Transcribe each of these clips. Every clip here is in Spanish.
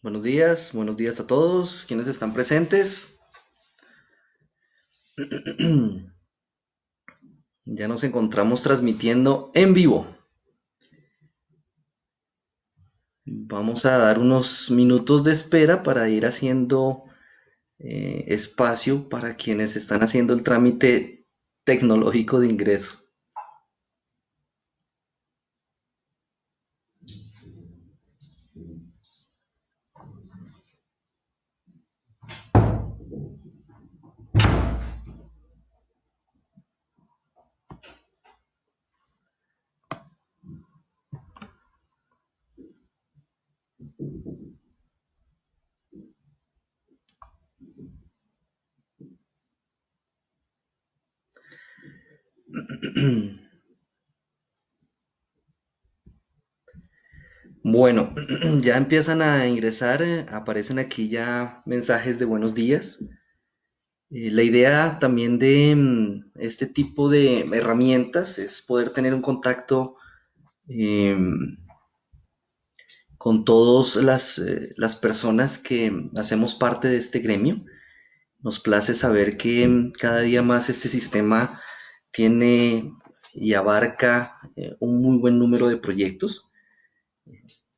Buenos días a todos quienes están presentes. Ya nos encontramos transmitiendo en vivo. Vamos a dar unos minutos de espera para ir haciendo espacio para quienes están haciendo el trámite tecnológico de ingreso. Bueno, ya empiezan a ingresar, aparecen aquí ya mensajes de buenos días. La idea también de este tipo de herramientas es poder tener un contacto em, con todas las personas que hacemos parte de este gremio. Nos place saber que cada día más este sistema tiene y abarca un muy buen número de proyectos,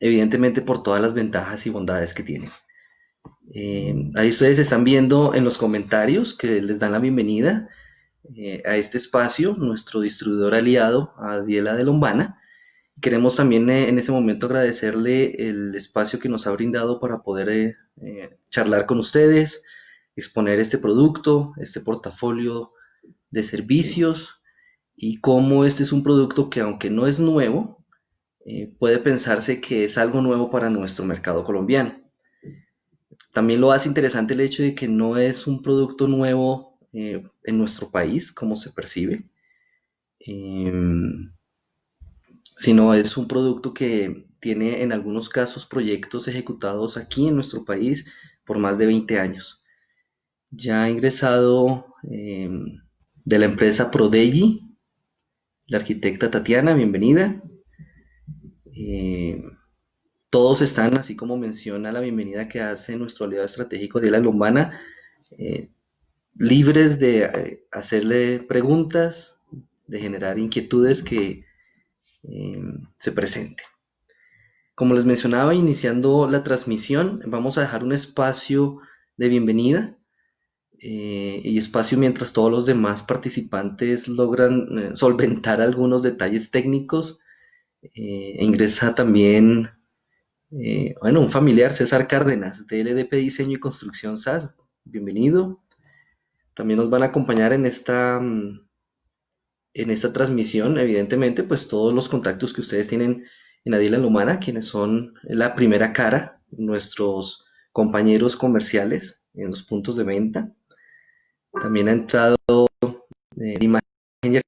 evidentemente por todas las ventajas y bondades que tiene. Ahí ustedes están viendo en los comentarios que les dan la bienvenida a este espacio, nuestro distribuidor aliado, Adiela de Lombana. Queremos también en ese momento agradecerle el espacio que nos ha brindado para poder charlar con ustedes, exponer este producto, este portafolio de servicios y cómo este es un producto que aunque no es nuevo, puede pensarse que es algo nuevo para nuestro mercado colombiano. También lo hace interesante el hecho de que no es un producto nuevo en nuestro país, como se percibe, sino es un producto que tiene en algunos casos proyectos ejecutados aquí en nuestro país por más de 20 años. Ya ha ingresado de la empresa Prodegi, la arquitecta Tatiana, bienvenida. Eh, Todos están, así como menciona la bienvenida que hace nuestro aliado estratégico de la Lombana, eh, libres de hacerle preguntas, de generar inquietudes que se presenten. Como les mencionaba, iniciando la transmisión, vamos a dejar un espacio de bienvenida y espacio mientras todos los demás participantes logran solventar algunos detalles técnicos. Ingresa también, bueno, un familiar, César Cárdenas, de LDP Diseño y Construcción SAS. Bienvenido. También nos van a acompañar en esta transmisión, evidentemente, pues todos los contactos que ustedes tienen en Adiela Lumana, quienes son la primera cara, nuestros compañeros comerciales en los puntos de venta. También ha entrado de imagen y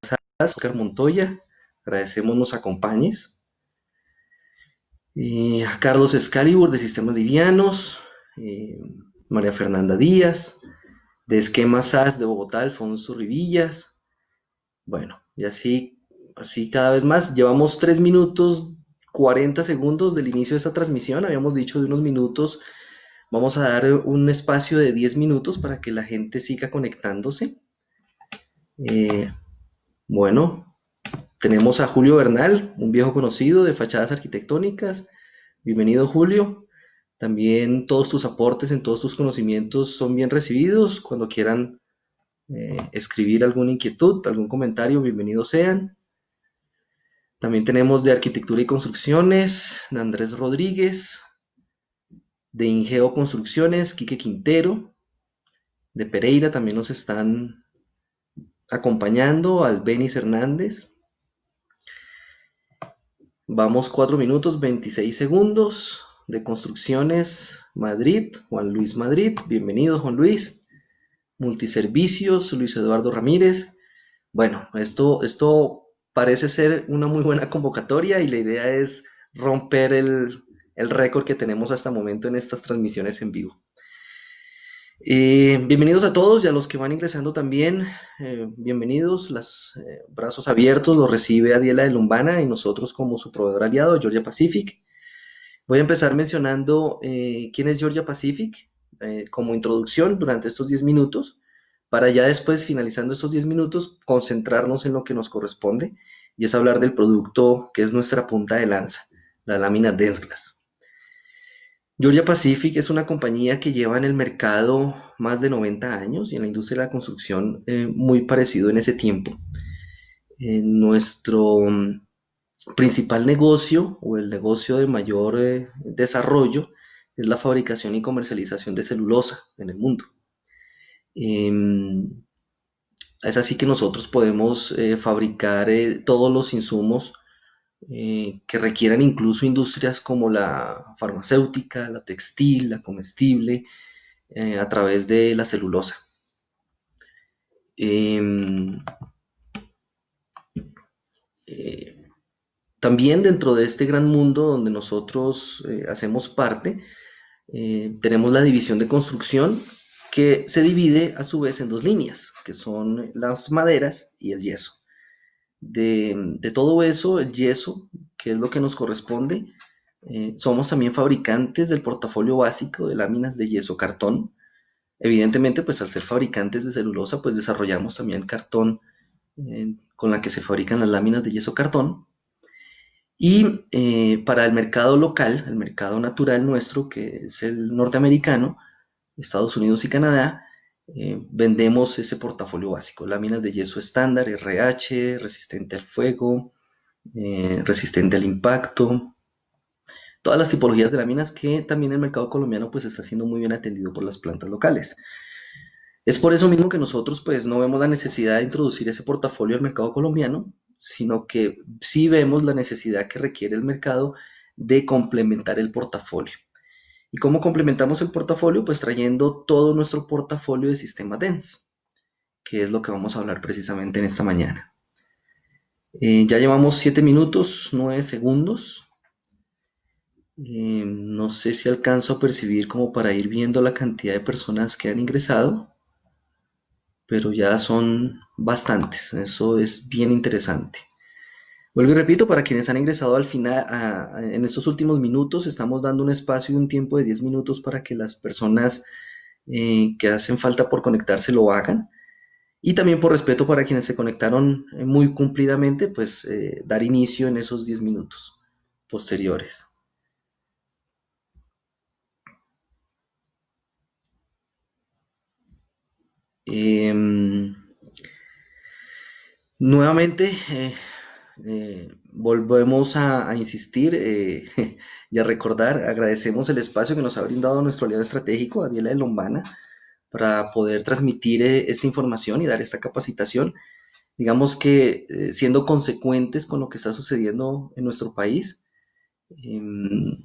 Oscar Montoya, agradecemos nos acompañes. A Carlos Excalibur de Sistemas Livianos, María Fernanda Díaz, de Esquema SAS de Bogotá, Alfonso Rivillas. Bueno, y así cada vez más. Llevamos 3 minutos 40 segundos del inicio de esta transmisión. Habíamos dicho de unos minutos. Vamos a dar un espacio de 10 minutos para que la gente siga conectándose. Eh, bueno, tenemos a Julio Bernal, un viejo conocido de fachadas arquitectónicas. Bienvenido, Julio. También todos tus aportes en todos tus conocimientos son bien recibidos. Cuando quieran escribir alguna inquietud, algún comentario, bienvenidos sean. También tenemos de Arquitectura y Construcciones, de Andrés Rodríguez, de Ingeo Construcciones, Quique Quintero, de Pereira también nos están acompañando, Albenis Hernández. Vamos 4 minutos 26 segundos de Construcciones Madrid, Juan Luis Madrid, bienvenido Juan Luis. Multiservicios, Luis Eduardo Ramírez. Bueno, esto parece ser una muy buena convocatoria y la idea es romper el récord que tenemos hasta el momento en estas transmisiones en vivo. Bienvenidos a todos y a los que van ingresando también, bienvenidos, los brazos abiertos los recibe Adiela de Lombana y nosotros como su proveedor aliado, Georgia Pacific. Voy a empezar mencionando quién es Georgia Pacific como introducción durante estos 10 minutos, para ya después, finalizando estos 10 minutos, concentrarnos en lo que nos corresponde y es hablar del producto que es nuestra punta de lanza, la lámina Dense Glass. Georgia Pacific es una compañía que lleva en el mercado más de 90 años y en la industria de la construcción muy parecido en ese tiempo. Nuestro principal negocio o el negocio de mayor desarrollo es la fabricación y comercialización de celulosa en el mundo. Em, es así que nosotros podemos fabricar todos los insumos que requieran incluso industrias como la farmacéutica, la textil, la comestible, a través de la celulosa. Em, eh, También dentro de este gran mundo donde nosotros hacemos parte, tenemos la división de construcción que se divide a su vez en dos líneas, que son las maderas y el yeso. De todo eso, el yeso, que es lo que nos corresponde, somos también fabricantes del portafolio básico de láminas de yeso cartón. Evidentemente, pues al ser fabricantes de celulosa, pues desarrollamos también cartón con la que se fabrican las láminas de yeso cartón. Y para el mercado local, el mercado natural nuestro, que es el norteamericano, Estados Unidos y Canadá, vendemos ese portafolio básico, láminas de yeso estándar, RH, resistente al fuego, resistente al impacto, todas las tipologías de láminas que también el mercado colombiano pues está siendo muy bien atendido por las plantas locales. Es por eso mismo que nosotros pues no vemos la necesidad de introducir ese portafolio al mercado colombiano, sino que sí vemos la necesidad que requiere el mercado de complementar el portafolio. ¿Y cómo complementamos el portafolio? Pues trayendo todo nuestro portafolio de sistema DENS, que es lo que vamos a hablar precisamente en esta mañana. Ya llevamos 7 minutos, 9 segundos. No sé si alcanzo a percibir como para ir viendo la cantidad de personas que han ingresado, pero ya son bastantes. Eso es bien interesante. Vuelvo y repito, para quienes han ingresado al final, en estos últimos minutos, estamos dando un espacio y un tiempo de 10 minutos para que las personas que hacen falta por conectarse lo hagan. Y también por respeto para quienes se conectaron muy cumplidamente, pues dar inicio en esos 10 minutos posteriores. Em, Nuevamente, volvemos a insistir y a recordar, agradecemos el espacio que nos ha brindado nuestro aliado estratégico, Daniela de Lombana, para poder transmitir esta información y dar esta capacitación. Digamos que siendo consecuentes con lo que está sucediendo en nuestro país, em,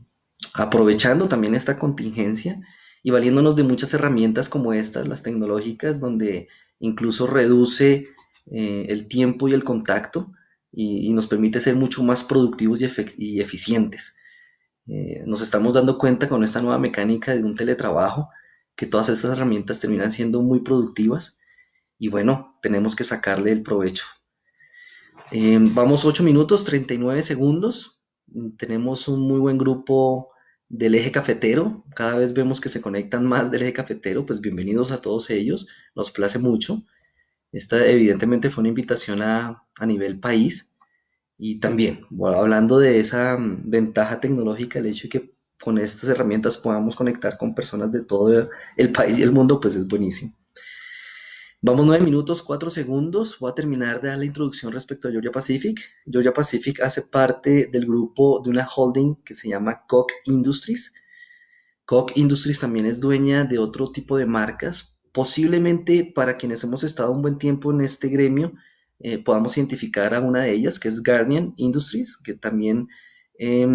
aprovechando también esta contingencia y valiéndonos de muchas herramientas como estas, las tecnológicas, donde incluso reduce el tiempo y el contacto y nos permite ser mucho más productivos y eficientes. Nos estamos dando cuenta con esta nueva mecánica de un teletrabajo que todas estas herramientas terminan siendo muy productivas y bueno, tenemos que sacarle el provecho. Vamos 8 minutos, 39 segundos. Tenemos un muy buen grupo del eje cafetero. Cada vez vemos que se conectan más del eje cafetero. Pues bienvenidos a todos ellos. Nos place mucho. Esta evidentemente fue una invitación a nivel país. Y también, bueno, hablando de esa ventaja tecnológica, el hecho de que con estas herramientas podamos conectar con personas de todo el país y el mundo, pues es buenísimo. Vamos 9 minutos, 4 segundos. Voy a terminar de dar la introducción respecto a Georgia Pacific. Georgia Pacific hace parte del grupo de una holding que se llama Koch Industries. Koch Industries también es dueña de otro tipo de marcas. Posiblemente para quienes hemos estado un buen tiempo en este gremio, podamos identificar a una de ellas, que es Guardian Industries, que también eh,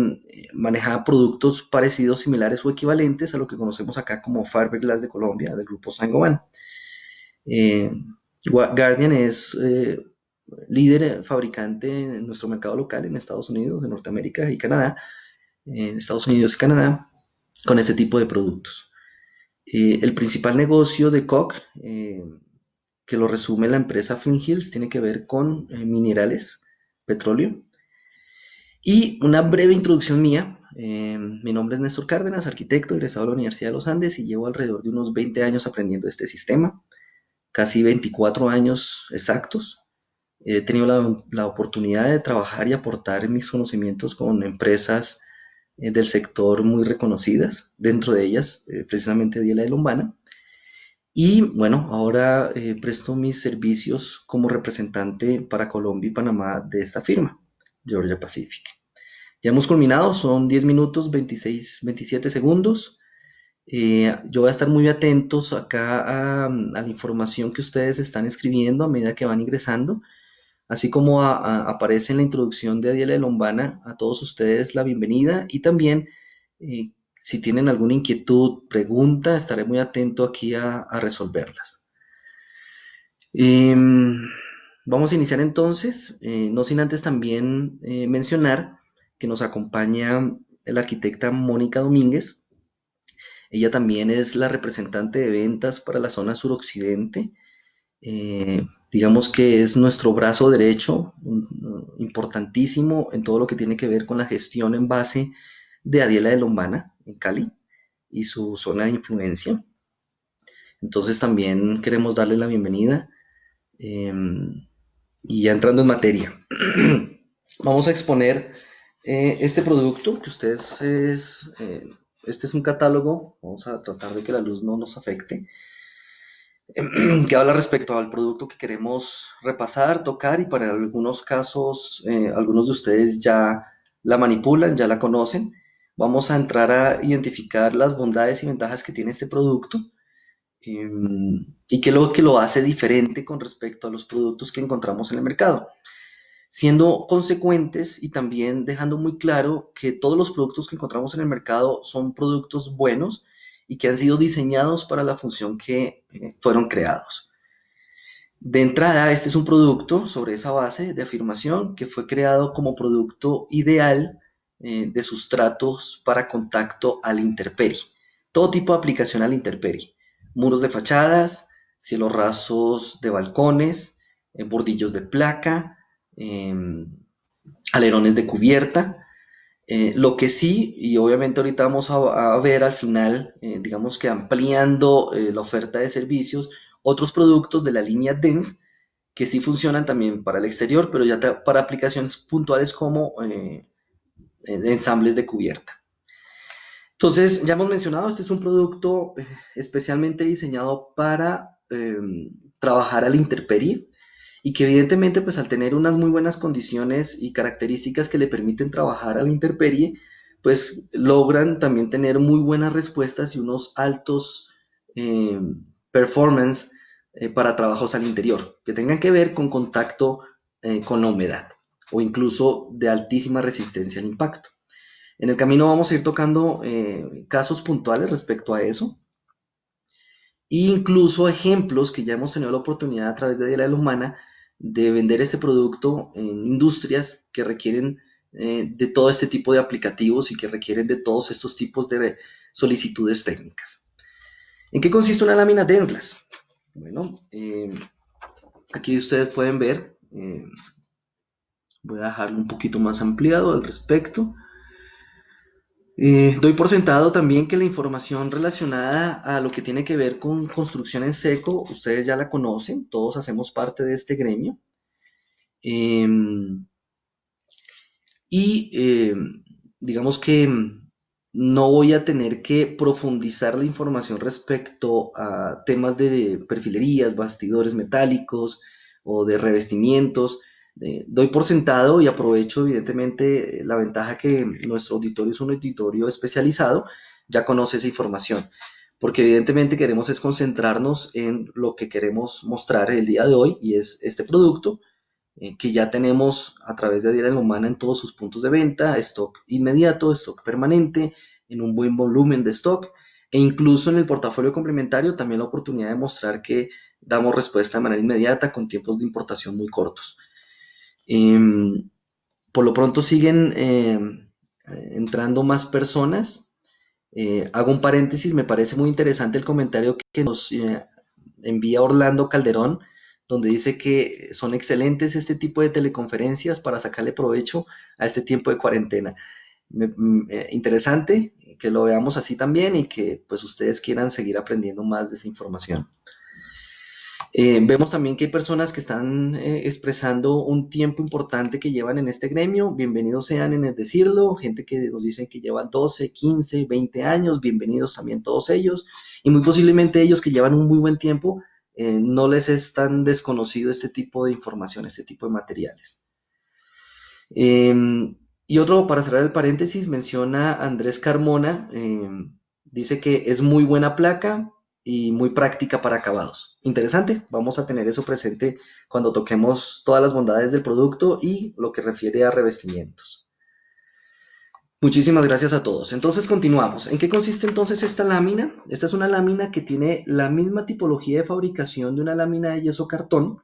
maneja productos parecidos, similares o equivalentes a lo que conocemos acá como Fiberglass de Colombia, del grupo Saint-Gobain. Eh, Guardian es líder fabricante en nuestro mercado local en Estados Unidos, en Norteamérica y Canadá, en Estados Unidos y Canadá, con este tipo de productos. El principal negocio de Koch, que lo resume la empresa Flint Hills, tiene que ver con minerales, petróleo. Y una breve introducción mía, Mi nombre es Néstor Cárdenas, arquitecto, egresado de la Universidad de los Andes y llevo alrededor de unos 20 años aprendiendo este sistema, casi 24 años exactos. He tenido la oportunidad de trabajar y aportar mis conocimientos con empresas del sector muy reconocidas, dentro de ellas precisamente Diela de Lombana. Y bueno, ahora presto mis servicios como representante para Colombia y Panamá de esta firma, Georgia Pacific. Ya hemos culminado, son 10 minutos 26, 27 segundos. Yo voy a estar muy atentos acá a la información que ustedes están escribiendo a medida que van ingresando, así como aparece en la introducción de Adiela de Lombana, a todos ustedes la bienvenida y también si tienen alguna inquietud, pregunta, estaré muy atento aquí a resolverlas. Vamos a iniciar entonces, no sin antes también mencionar que nos acompaña la arquitecta Mónica Domínguez. Ella también es la representante de ventas para la zona suroccidente. Digamos que es nuestro brazo derecho, importantísimo en todo lo que tiene que ver con la gestión en base de Adiela de Lombana en Cali y su zona de influencia. Entonces también queremos darle la bienvenida. Eh, y ya entrando en materia, vamos a exponer este producto que ustedes este es un catálogo, vamos a tratar de que la luz no nos afecte, que habla respecto al producto que queremos repasar, tocar y para algunos casos, algunos de ustedes ya la manipulan, ya la conocen. Vamos a entrar a identificar las bondades y ventajas que tiene este producto y qué es lo que lo hace diferente con respecto a los productos que encontramos en el mercado, siendo consecuentes y también dejando muy claro que todos los productos que encontramos en el mercado son productos buenos y que han sido diseñados para la función que fueron creados. De entrada, este es un producto sobre esa base de afirmación que fue creado como producto ideal de sustratos para contacto a la intemperie. Todo tipo de aplicación a la intemperie. Muros de fachadas, cielos rasos de balcones, bordillos de placa, eh, alerones de cubierta. Lo que sí, y obviamente ahorita vamos a ver al final, digamos que ampliando la oferta de servicios, otros productos de la línea Dens que sí funcionan también para el exterior, pero ya para aplicaciones puntuales como ensambles de cubierta. Entonces, ya hemos mencionado, este es un producto especialmente diseñado para trabajar a la intemperie y que evidentemente pues al tener unas muy buenas condiciones y características que le permiten trabajar a la intemperie, pues logran también tener muy buenas respuestas y unos altos eh, performance para trabajos al interior, que tengan que ver con contacto con la humedad o incluso de altísima resistencia al impacto. En el camino vamos a ir tocando casos puntuales respecto a eso e incluso ejemplos que ya hemos tenido la oportunidad a través de Diela de la Humana de vender ese producto en industrias que requieren de todo este tipo de aplicativos y que requieren de todos estos tipos de solicitudes técnicas. ¿En qué consiste una lámina Dentglass? Bueno, aquí ustedes pueden ver, voy a dejarlo un poquito más ampliado al respecto. Doy por sentado también que la información relacionada a lo que tiene que ver con construcción en seco, ustedes ya la conocen, todos hacemos parte de este gremio. Eh, y digamos que no voy a tener que profundizar la información respecto a temas de perfilerías, bastidores metálicos o de revestimientos. Doy por sentado y aprovecho evidentemente la ventaja que nuestro auditorio es un auditorio especializado, ya conoce esa información, porque evidentemente queremos es concentrarnos en lo que queremos mostrar el día de hoy y es este producto que ya tenemos a través de Adiela Humana en todos sus puntos de venta, stock inmediato, stock permanente, en un buen volumen de stock e incluso en el portafolio complementario también la oportunidad de mostrar que damos respuesta de manera inmediata con tiempos de importación muy cortos. Eh, por lo pronto siguen entrando más personas. Hago un paréntesis, me parece muy interesante el comentario que nos envía Orlando Calderón, donde dice que son excelentes este tipo de teleconferencias para sacarle provecho a este tiempo de cuarentena. interesante que lo veamos así también y que pues ustedes quieran seguir aprendiendo más de esta información. Vemos también que hay personas que están expresando un tiempo importante que llevan en este gremio. Bienvenidos sean en el decirlo. Gente que nos dicen que llevan 12, 15, 20 años. Bienvenidos también todos ellos. Y muy posiblemente ellos que llevan un muy buen tiempo, no les es tan desconocido este tipo de información, este tipo de materiales. Y otro, para cerrar el paréntesis, menciona Andrés Carmona, dice que es muy buena placa y muy práctica para acabados. Interesante, vamos a tener eso presente cuando toquemos todas las bondades del producto y lo que refiere a revestimientos. Muchísimas gracias a todos. Entonces continuamos. ¿En qué consiste entonces esta lámina? Esta es una lámina que tiene la misma tipología de fabricación de una lámina de yeso cartón,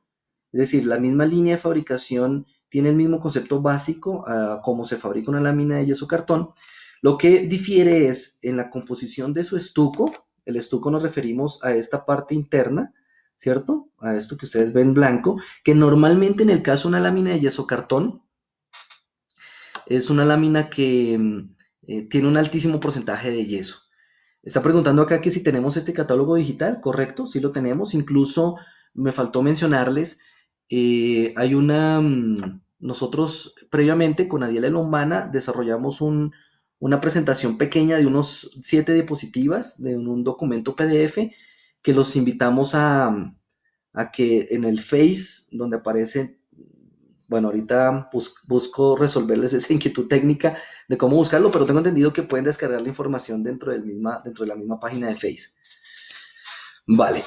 es decir, la misma línea de fabricación tiene el mismo concepto básico a cómo se fabrica una lámina de yeso cartón. Lo que difiere es en la composición de su estuco. El estuco nos referimos a esta parte interna, ¿cierto? A esto que ustedes ven blanco, que normalmente en el caso de una lámina de yeso cartón es una lámina que tiene un altísimo porcentaje de yeso. Está preguntando acá que si tenemos este catálogo digital, correcto, sí lo tenemos. Incluso me faltó mencionarles, nosotros previamente con Adiela Lombana desarrollamos una presentación pequeña de unos 7 diapositivas de un documento PDF que los invitamos a que en el Face, donde aparece, bueno, ahorita busco resolverles esa inquietud técnica de cómo buscarlo, pero tengo entendido que pueden descargar la información dentro de la misma página de Face. Vale.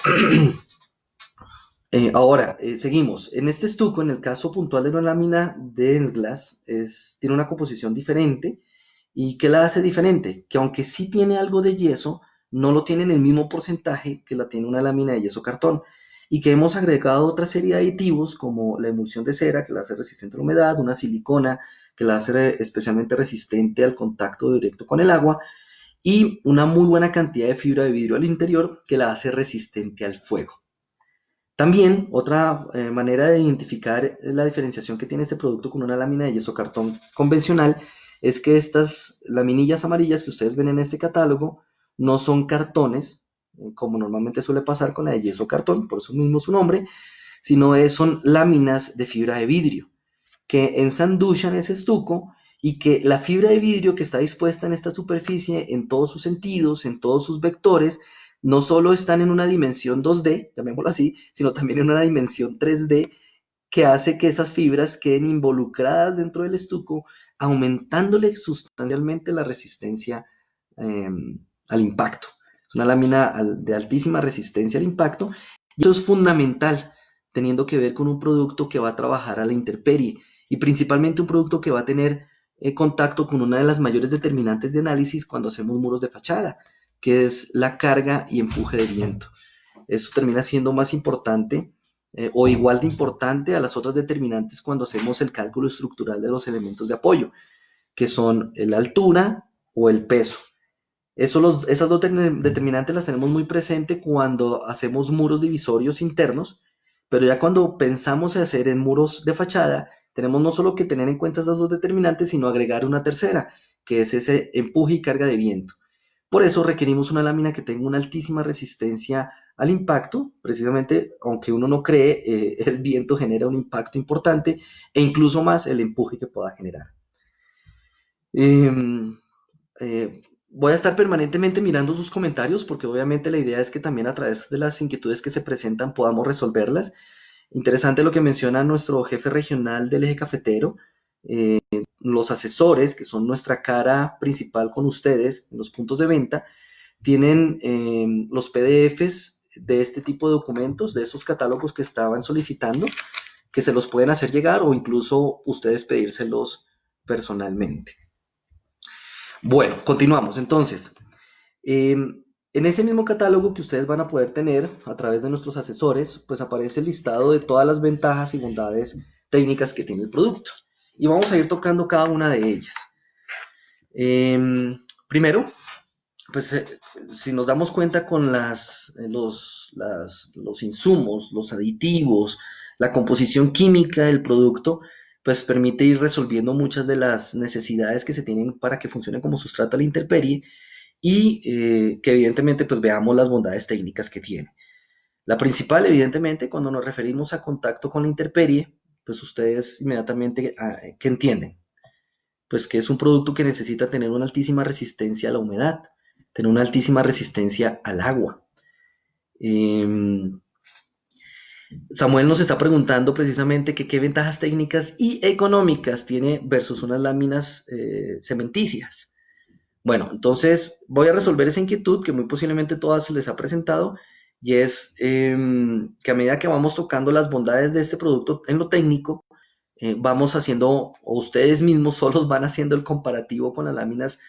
Ahora, seguimos. En este estuco, en el caso puntual de una lámina de Ensglass, tiene una composición diferente. ¿Y qué la hace diferente? Que aunque sí tiene algo de yeso, no lo tiene en el mismo porcentaje que la tiene una lámina de yeso cartón. Y que hemos agregado otra serie de aditivos como la emulsión de cera, que la hace resistente a la humedad, una silicona, que la hace especialmente resistente al contacto directo con el agua, y una muy buena cantidad de fibra de vidrio al interior, que la hace resistente al fuego. También otra manera de identificar la diferenciación que tiene este producto con una lámina de yeso cartón convencional es que estas laminillas amarillas que ustedes ven en este catálogo no son cartones, como normalmente suele pasar con la de yeso cartón, por eso mismo su nombre, sino son láminas de fibra de vidrio que ensanduchan ese estuco y que la fibra de vidrio que está dispuesta en esta superficie en todos sus sentidos, en todos sus vectores, no solo están en una dimensión 2D, llamémoslo así, sino también en una dimensión 3D que hace que esas fibras queden involucradas dentro del estuco, aumentándole sustancialmente la resistencia eh, al impacto. Es una lámina de altísima resistencia al impacto y eso es fundamental, teniendo que ver con un producto que va a trabajar a la intemperie y principalmente un producto que va a tener contacto con una de las mayores determinantes de análisis cuando hacemos muros de fachada, que es la carga y empuje de viento. Eso termina siendo más importante o igual de importante a las otras determinantes cuando hacemos el cálculo estructural de los elementos de apoyo, que son la altura o el peso. Esas dos determinantes las tenemos muy presente cuando hacemos muros divisorios internos, pero ya cuando pensamos en hacer en muros de fachada, tenemos no solo que tener en cuenta esas dos determinantes, sino agregar una tercera, que es ese empuje y carga de viento. Por eso requerimos una lámina que tenga una altísima resistencia al impacto, precisamente, aunque uno no cree, el viento genera un impacto importante e incluso más el empuje que pueda generar. Eh, Voy a estar permanentemente mirando sus comentarios porque obviamente la idea es que también a través de las inquietudes que se presentan podamos resolverlas. Interesante lo que menciona nuestro jefe regional del eje cafetero. Los asesores, que son nuestra cara principal con ustedes en los puntos de venta, tienen los PDFs de este tipo de documentos, de esos catálogos que estaban solicitando, que se los pueden hacer llegar o incluso ustedes pedírselos personalmente. Bueno, continuamos. Entonces, en ese mismo catálogo que ustedes van a poder tener a través de nuestros asesores, pues aparece el listado de todas las ventajas y bondades técnicas que tiene el producto. Y vamos a ir tocando cada una de ellas. Primero, pues si nos damos cuenta con los insumos, los aditivos, la composición química del producto, pues permite ir resolviendo muchas de las necesidades que se tienen para que funcionen como sustrato a la intemperie y que evidentemente pues veamos las bondades técnicas que tiene. La principal, evidentemente, cuando nos referimos a contacto con la intemperie, pues ustedes inmediatamente que entienden, pues que es un producto que necesita tener una altísima resistencia a la humedad, tener una altísima resistencia al agua. Eh, Samuel nos está preguntando precisamente que qué ventajas técnicas y económicas tiene versus unas láminas cementicias. Bueno, entonces voy a resolver esa inquietud que muy posiblemente todas se les ha presentado y es que a medida que vamos tocando las bondades de este producto en lo técnico, vamos haciendo, o ustedes mismos solos van haciendo el comparativo con las láminas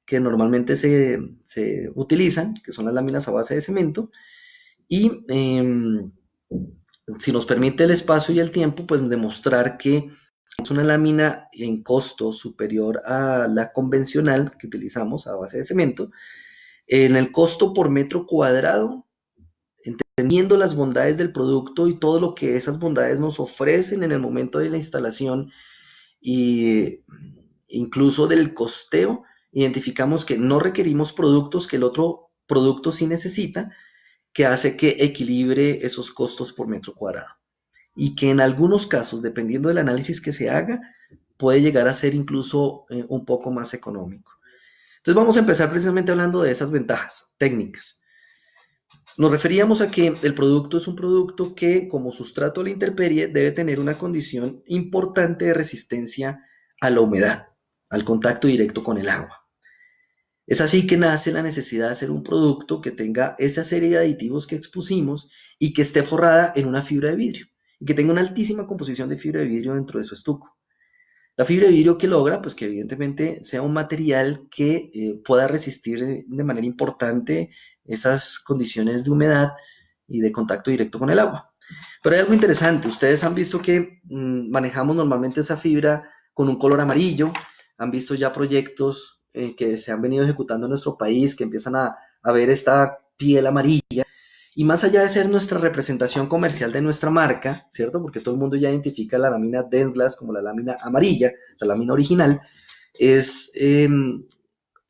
que normalmente se utilizan, que son las láminas a base de cemento, y si nos permite el espacio y el tiempo, pues demostrar que es una lámina en costo superior a la convencional que utilizamos a base de cemento, en el costo por metro cuadrado, entendiendo las bondades del producto y todo lo que esas bondades nos ofrecen en el momento de la instalación y incluso del costeo, identificamos que no requerimos productos que el otro producto sí necesita, que hace que equilibre esos costos por metro cuadrado y que en algunos casos, dependiendo del análisis que se haga, puede llegar a ser incluso un poco más económico. Entonces vamos a empezar precisamente hablando de esas ventajas técnicas. Nos referíamos a que el producto es un producto que como sustrato a la intemperie debe tener una condición importante de resistencia a la humedad, al contacto directo con el agua. Es así que nace la necesidad de hacer un producto que tenga esa serie de aditivos que expusimos y que esté forrada en una fibra de vidrio y que tenga una altísima composición de fibra de vidrio dentro de su estuco. La fibra de vidrio que logra, pues que evidentemente sea un material que pueda resistir de manera importante esas condiciones de humedad y de contacto directo con el agua. Pero hay algo interesante, ustedes han visto que manejamos normalmente esa fibra con un color amarillo, han visto ya proyectos que se han venido ejecutando en nuestro país, que empiezan a ver esta piel amarilla, y más allá de ser nuestra representación comercial de nuestra marca, ¿cierto? Porque todo el mundo ya identifica la lámina Densglass como la lámina amarilla, la lámina original, es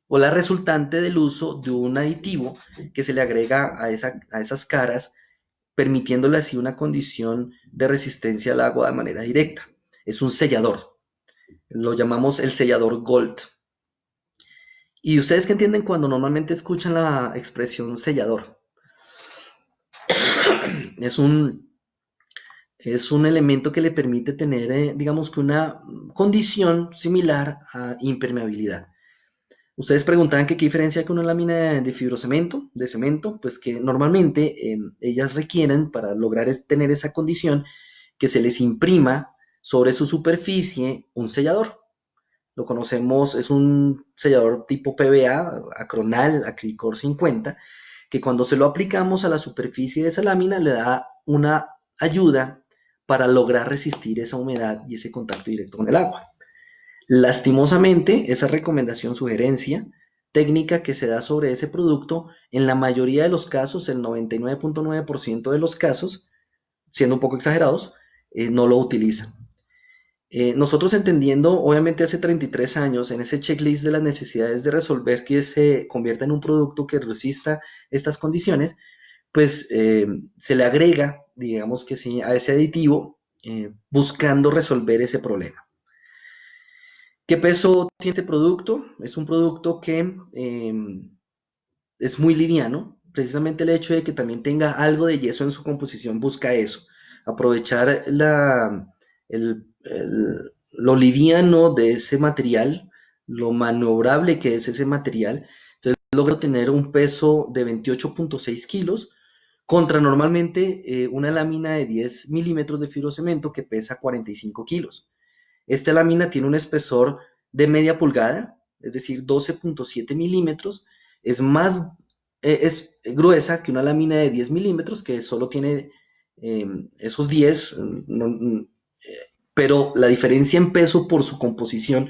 o la resultante del uso de un aditivo que se le agrega a esas caras, permitiéndole así una condición de resistencia al agua de manera directa. Es un sellador, lo llamamos el sellador Gold. ¿Y ustedes qué entienden cuando normalmente escuchan la expresión sellador? Es un, es un elemento que le permite tener, digamos que una condición similar a impermeabilidad. Ustedes preguntaban que qué diferencia hay con una lámina de fibrocemento, de cemento, pues que normalmente ellas requieren para lograr tener esa condición que se les imprima sobre su superficie un sellador. Lo conocemos, es un sellador tipo PVA, Acronal, Acrycor 50, que cuando se lo aplicamos a la superficie de esa lámina le da una ayuda para lograr resistir esa humedad y ese contacto directo con el agua. Lastimosamente, esa recomendación, sugerencia técnica que se da sobre ese producto, en la mayoría de los casos, el 99.9% de los casos, siendo un poco exagerados, no lo utilizan. Nosotros entendiendo, obviamente hace 33 años, en ese checklist de las necesidades de resolver que se convierta en un producto que resista estas condiciones, pues se le agrega, digamos que sí, a ese aditivo, buscando resolver ese problema. ¿Qué peso tiene este producto? Es un producto que es muy liviano. Precisamente el hecho de que también tenga algo de yeso en su composición busca eso, aprovechar lo liviano de ese material, lo maniobrable que es ese material. Entonces logra tener un peso de 28.6 kilos contra normalmente una lámina de 10 milímetros de fibrocemento que pesa 45 kilos. Esta lámina tiene un espesor de media pulgada, es decir, 12.7 milímetros. Es más, es gruesa que una lámina de 10 milímetros que solo tiene esos 10, pero la diferencia en peso por su composición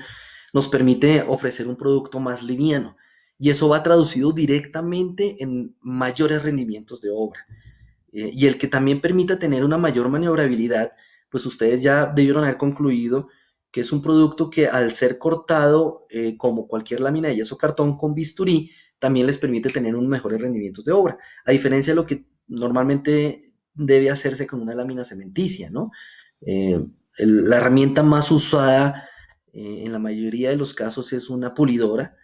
nos permite ofrecer un producto más liviano. Y eso va traducido directamente en mayores rendimientos de obra. Y el que también permita tener una mayor maniobrabilidad, pues ustedes ya debieron haber concluido que es un producto que al ser cortado, como cualquier lámina de yeso cartón con bisturí, también les permite tener unos mejores rendimientos de obra, a diferencia de lo que normalmente debe hacerse con una lámina cementicia, ¿no? Eh, la herramienta más usada en la mayoría de los casos es una pulidora,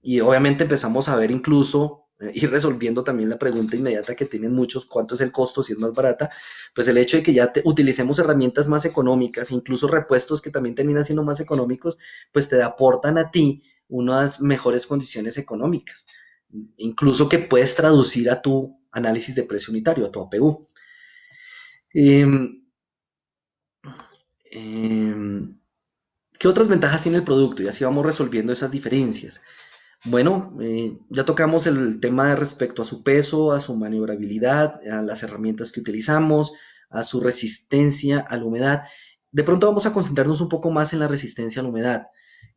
y obviamente empezamos a ver incluso, ir resolviendo también la pregunta inmediata que tienen muchos, ¿cuánto es el costo si es más barata? Pues el hecho de que ya utilicemos herramientas más económicas, incluso repuestos que también terminan siendo más económicos, pues te aportan a ti unas mejores condiciones económicas, incluso que puedes traducir a tu análisis de precio unitario, a tu APU. Eh, eh, ¿Qué otras ventajas tiene el producto? Y así vamos resolviendo esas diferencias. Bueno, ya tocamos el tema respecto a su peso, a su maniobrabilidad, a las herramientas que utilizamos, a su resistencia a la humedad. De pronto vamos a concentrarnos un poco más en la resistencia a la humedad.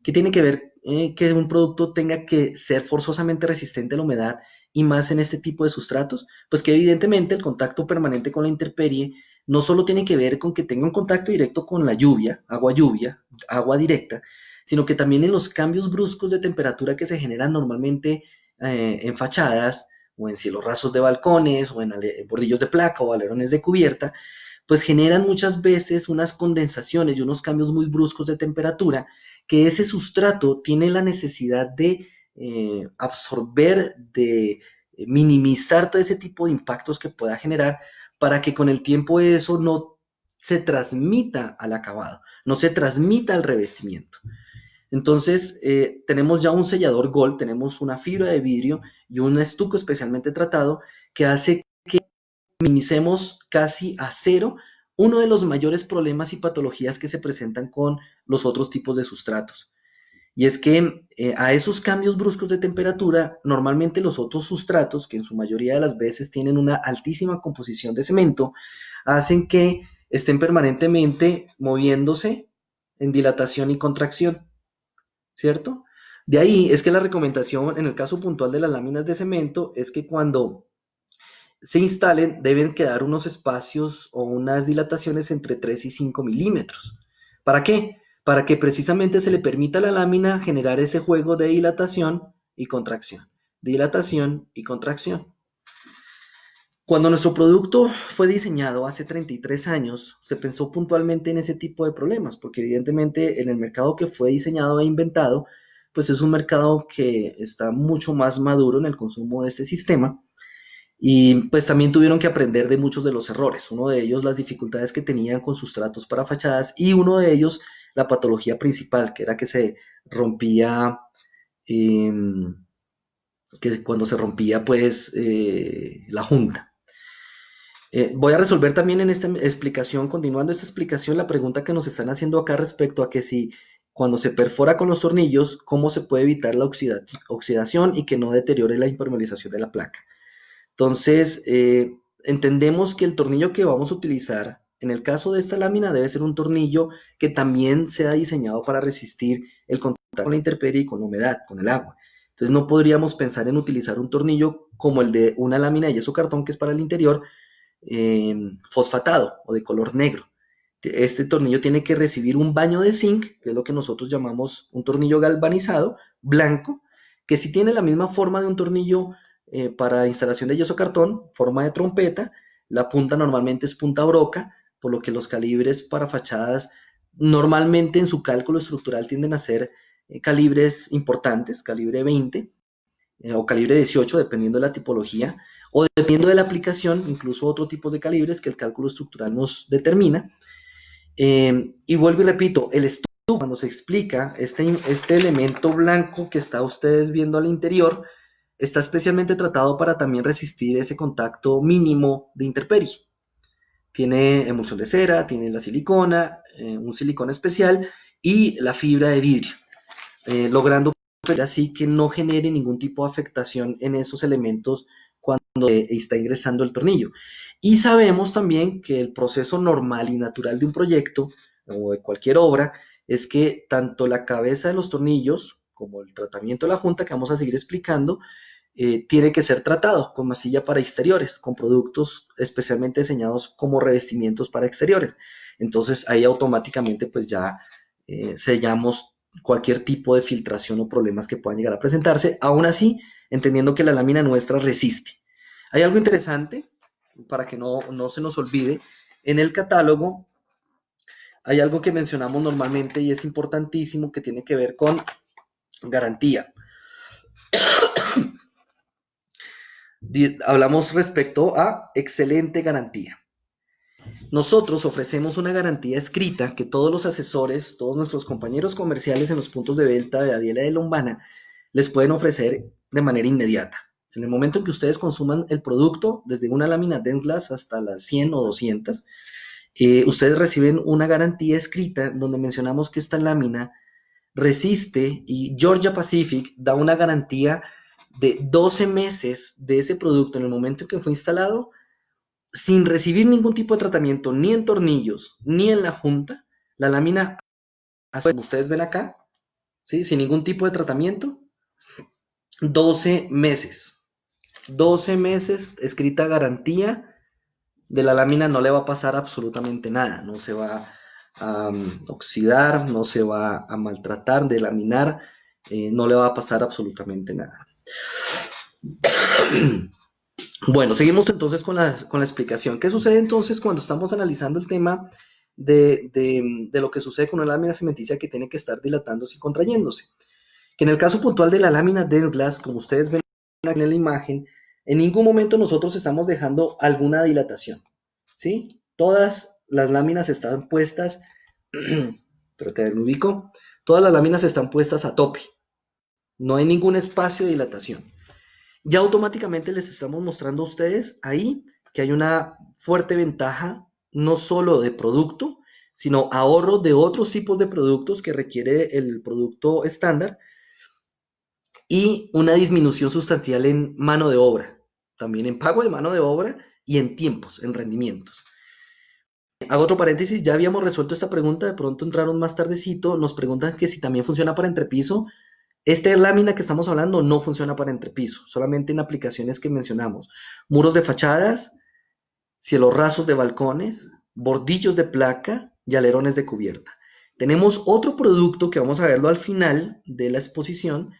¿Qué tiene que ver que un producto tenga que ser forzosamente resistente a la humedad y más en este tipo de sustratos? Pues que evidentemente el contacto permanente con la intemperie no solo tiene que ver con que tenga un contacto directo con la lluvia, agua directa, sino que también en los cambios bruscos de temperatura que se generan normalmente en fachadas o en cielos rasos de balcones o en bordillos de placa o alerones de cubierta, pues generan muchas veces unas condensaciones y unos cambios muy bruscos de temperatura que ese sustrato tiene la necesidad de absorber, de minimizar todo ese tipo de impactos que pueda generar para que con el tiempo eso no se transmita al acabado, no se transmita al revestimiento. Entonces, tenemos ya un sellador Gold, tenemos una fibra de vidrio y un estuco especialmente tratado que hace que minimicemos casi a cero uno de los mayores problemas y patologías que se presentan con los otros tipos de sustratos. Y es que a esos cambios bruscos de temperatura, normalmente los otros sustratos, que en su mayoría de las veces tienen una altísima composición de cemento, hacen que estén permanentemente moviéndose en dilatación y contracción. ¿Cierto? De ahí es que la recomendación en el caso puntual de las láminas de cemento es que cuando se instalen deben quedar unos espacios o unas dilataciones entre 3 y 5 milímetros. ¿Para qué? Para que precisamente se le permita a la lámina generar ese juego de dilatación y contracción. Dilatación y contracción. Cuando nuestro producto fue diseñado hace 33 años, se pensó puntualmente en ese tipo de problemas, porque evidentemente en el mercado que fue diseñado e inventado, pues es un mercado que está mucho más maduro en el consumo de este sistema y pues también tuvieron que aprender de muchos de los errores, uno de ellos las dificultades que tenían con sustratos para fachadas y uno de ellos la patología principal, que era que se rompía, eh, que cuando se rompía pues la junta. Voy a resolver también en esta explicación, continuando esta explicación, la pregunta que nos están haciendo acá respecto a que si cuando se perfora con los tornillos, ¿cómo se puede evitar la oxidación y que no deteriore la impermeabilización de la placa? Entonces, entendemos que el tornillo que vamos a utilizar, en el caso de esta lámina, debe ser un tornillo que también sea diseñado para resistir el contacto con la intemperie y con la humedad, con el agua. Entonces, no podríamos pensar en utilizar un tornillo como el de una lámina de yeso cartón que es para el interior, fosfatado o de color negro. Este tornillo tiene que recibir un baño de zinc, que es lo que nosotros llamamos un tornillo galvanizado, blanco, que si tiene la misma forma de un tornillo para instalación de yeso cartón, forma de trompeta, la punta normalmente es punta broca, por lo que los calibres para fachadas normalmente en su cálculo estructural tienden a ser calibres importantes, calibre 20, o calibre 18, dependiendo de la tipología, o dependiendo de la aplicación, incluso otro tipo de calibres que el cálculo estructural nos determina. Y vuelvo y repito, el estudio, cuando se explica este elemento blanco que está ustedes viendo al interior, está especialmente tratado para también resistir ese contacto mínimo de intemperie. Tiene emulsión de cera, tiene la silicona, un silicón especial y la fibra de vidrio, logrando así que no genere ningún tipo de afectación en esos elementos cuando está ingresando el tornillo. Y sabemos también que el proceso normal y natural de un proyecto o de cualquier obra es que tanto la cabeza de los tornillos como el tratamiento de la junta que vamos a seguir explicando, tiene que ser tratado con masilla para exteriores, con productos especialmente diseñados como revestimientos para exteriores. Entonces ahí automáticamente pues ya sellamos cualquier tipo de filtración o problemas que puedan llegar a presentarse, aún así entendiendo que la lámina nuestra resiste. Hay algo interesante para que no se nos olvide. En el catálogo hay algo que mencionamos normalmente y es importantísimo que tiene que ver con garantía. Hablamos respecto a excelente garantía. Nosotros ofrecemos una garantía escrita que todos los asesores, todos nuestros compañeros comerciales en los puntos de venta de Adiela de Lombana les pueden ofrecer de manera inmediata. En el momento en que ustedes consuman el producto, desde una lámina Dentglass hasta las 100 o 200, ustedes reciben una garantía escrita donde mencionamos que esta lámina resiste y Georgia Pacific da una garantía de 12 meses de ese producto en el momento en que fue instalado sin recibir ningún tipo de tratamiento, ni en tornillos, ni en la junta. La lámina, como ustedes ven acá, ¿sí? Sin ningún tipo de tratamiento, 12 meses. 12 meses, escrita garantía de la lámina, no le va a pasar absolutamente nada, no se va a oxidar, no se va a maltratar, de laminar, no le va a pasar absolutamente nada. Bueno, seguimos entonces con la explicación. ¿Qué sucede entonces cuando estamos analizando el tema de lo que sucede con una lámina cementicia que tiene que estar dilatándose y contrayéndose? Que en el caso puntual de la lámina Dentglass, como ustedes ven en la imagen, en ningún momento nosotros estamos dejando alguna dilatación, ¿sí? Todas las láminas están puestas, pero que me ubico, todas las láminas están puestas a tope, no hay ningún espacio de dilatación. Ya automáticamente les estamos mostrando a ustedes ahí que hay una fuerte ventaja, no solo de producto, sino ahorro de otros tipos de productos que requiere el producto estándar y una disminución sustancial en mano de obra, también en pago de mano de obra y en tiempos, en rendimientos. Hago otro paréntesis, ya habíamos resuelto esta pregunta, de pronto entraron más tardecito, nos preguntan que si también funciona para entrepiso. Esta lámina que estamos hablando no funciona para entrepiso, solamente en aplicaciones que mencionamos. Muros de fachadas, cielos rasos de balcones, bordillos de placa y alerones de cubierta. Tenemos otro producto que vamos a verlo al final de la exposición.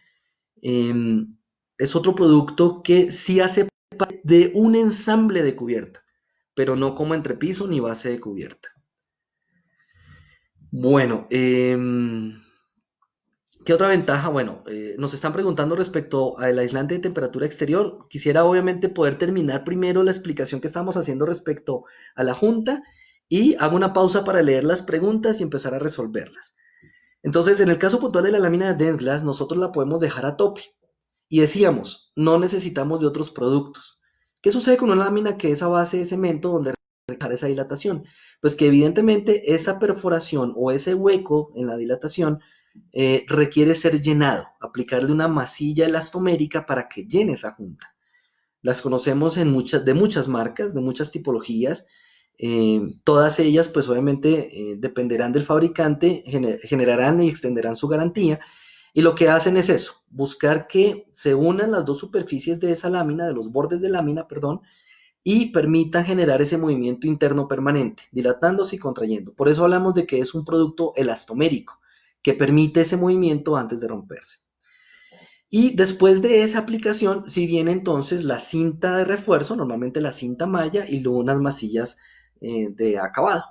Eh, es otro producto que sí hace parte de un ensamble de cubierta, pero no como entrepiso ni base de cubierta. Bueno, ¿qué otra ventaja? Bueno, nos están preguntando respecto al aislante de temperatura exterior. Quisiera obviamente poder terminar primero la explicación que estamos haciendo respecto a la junta y hago una pausa para leer las preguntas y empezar a resolverlas. Entonces, en el caso puntual de la lámina de Dentglass, nosotros la podemos dejar a tope. Y decíamos, no necesitamos de otros productos. ¿Qué sucede con una lámina que es a base de cemento donde requiere esa dilatación? Pues que evidentemente esa perforación o ese hueco en la dilatación requiere ser llenado, aplicarle una masilla elastomérica para que llene esa junta. Las conocemos de muchas marcas, de muchas tipologías. Todas ellas, pues obviamente, dependerán del fabricante, generarán y extenderán su garantía. Y lo que hacen es eso, buscar que se unan las dos superficies de esa lámina, de los bordes de lámina, perdón, y permitan generar ese movimiento interno permanente, dilatándose y contrayendo. Por eso hablamos de que es un producto elastomérico, que permite ese movimiento antes de romperse. Y después de esa aplicación, si viene entonces la cinta de refuerzo, normalmente la cinta malla y luego unas masillas de acabado.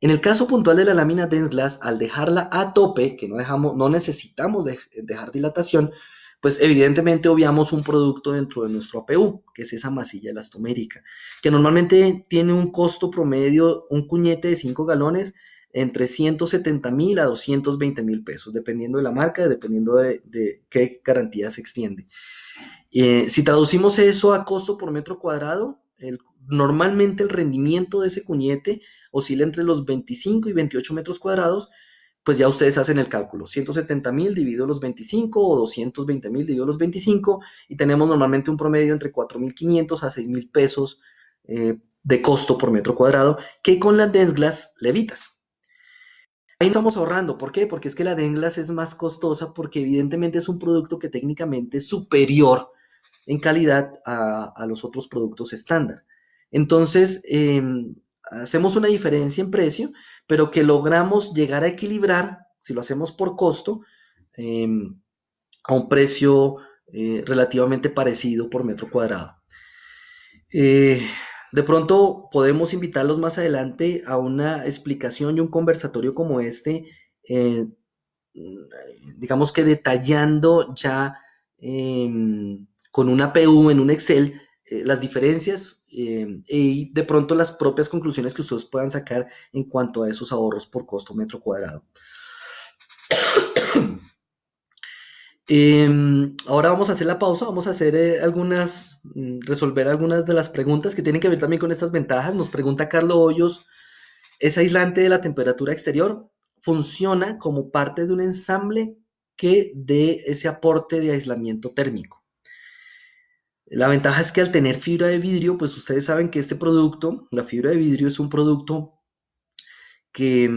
En el caso puntual de la lámina Dentglass, al dejarla a tope, que no necesitamos dejar dilatación, pues evidentemente obviamos un producto dentro de nuestro APU, que es esa masilla elastomérica, que normalmente tiene un costo promedio, un cuñete de 5 galones, entre 170,000 a 220,000 pesos, dependiendo de la marca, dependiendo de qué garantía se extiende. Si traducimos eso a costo por metro cuadrado, normalmente el rendimiento de ese cuñete oscila entre los 25 y 28 metros cuadrados, pues ya ustedes hacen el cálculo, 170,000 dividido los 25 o 220,000 dividido los 25 y tenemos normalmente un promedio entre 4,500 a 6,000 pesos de costo por metro cuadrado, que con la Dentglass levitas. Ahí estamos ahorrando, ¿por qué? Porque es que la Dentglass es más costosa porque evidentemente es un producto que técnicamente es superior en calidad a los otros productos estándar. Entonces, hacemos una diferencia en precio, pero que logramos llegar a equilibrar, si lo hacemos por costo, eh, a un precio relativamente parecido por metro cuadrado. Eh, de pronto podemos invitarlos más adelante a una explicación y un conversatorio como este, eh, digamos que detallando ya con una PU en un Excel las diferencias y de pronto las propias conclusiones que ustedes puedan sacar en cuanto a esos ahorros por costo metro cuadrado. Ahora vamos a hacer la pausa, vamos a hacer resolver algunas de las preguntas que tienen que ver también con estas ventajas. Nos pregunta Carlos Hoyos, ¿es aislante de la temperatura exterior? Funciona como parte de un ensamble que dé ese aporte de aislamiento térmico. La ventaja es que al tener fibra de vidrio, pues ustedes saben que este producto, la fibra de vidrio es un producto que,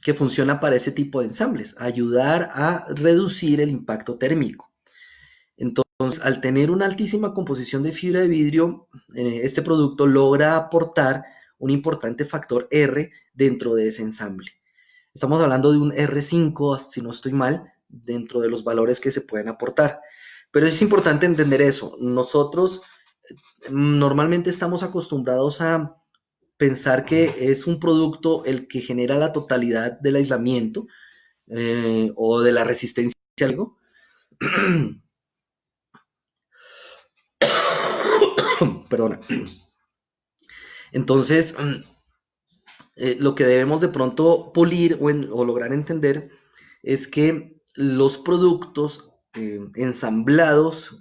que funciona para ese tipo de ensambles, ayudar a reducir el impacto térmico. Entonces, al tener una altísima composición de fibra de vidrio, este producto logra aportar un importante factor R dentro de ese ensamble. Estamos hablando de un R5, si no estoy mal, dentro de los valores que se pueden aportar. Pero es importante entender eso. Nosotros normalmente estamos acostumbrados a pensar que es un producto el que genera la totalidad del aislamiento o de la resistencia a algo. Perdona. Entonces, lo que debemos de pronto pulir o lograr entender es que los productos ensamblados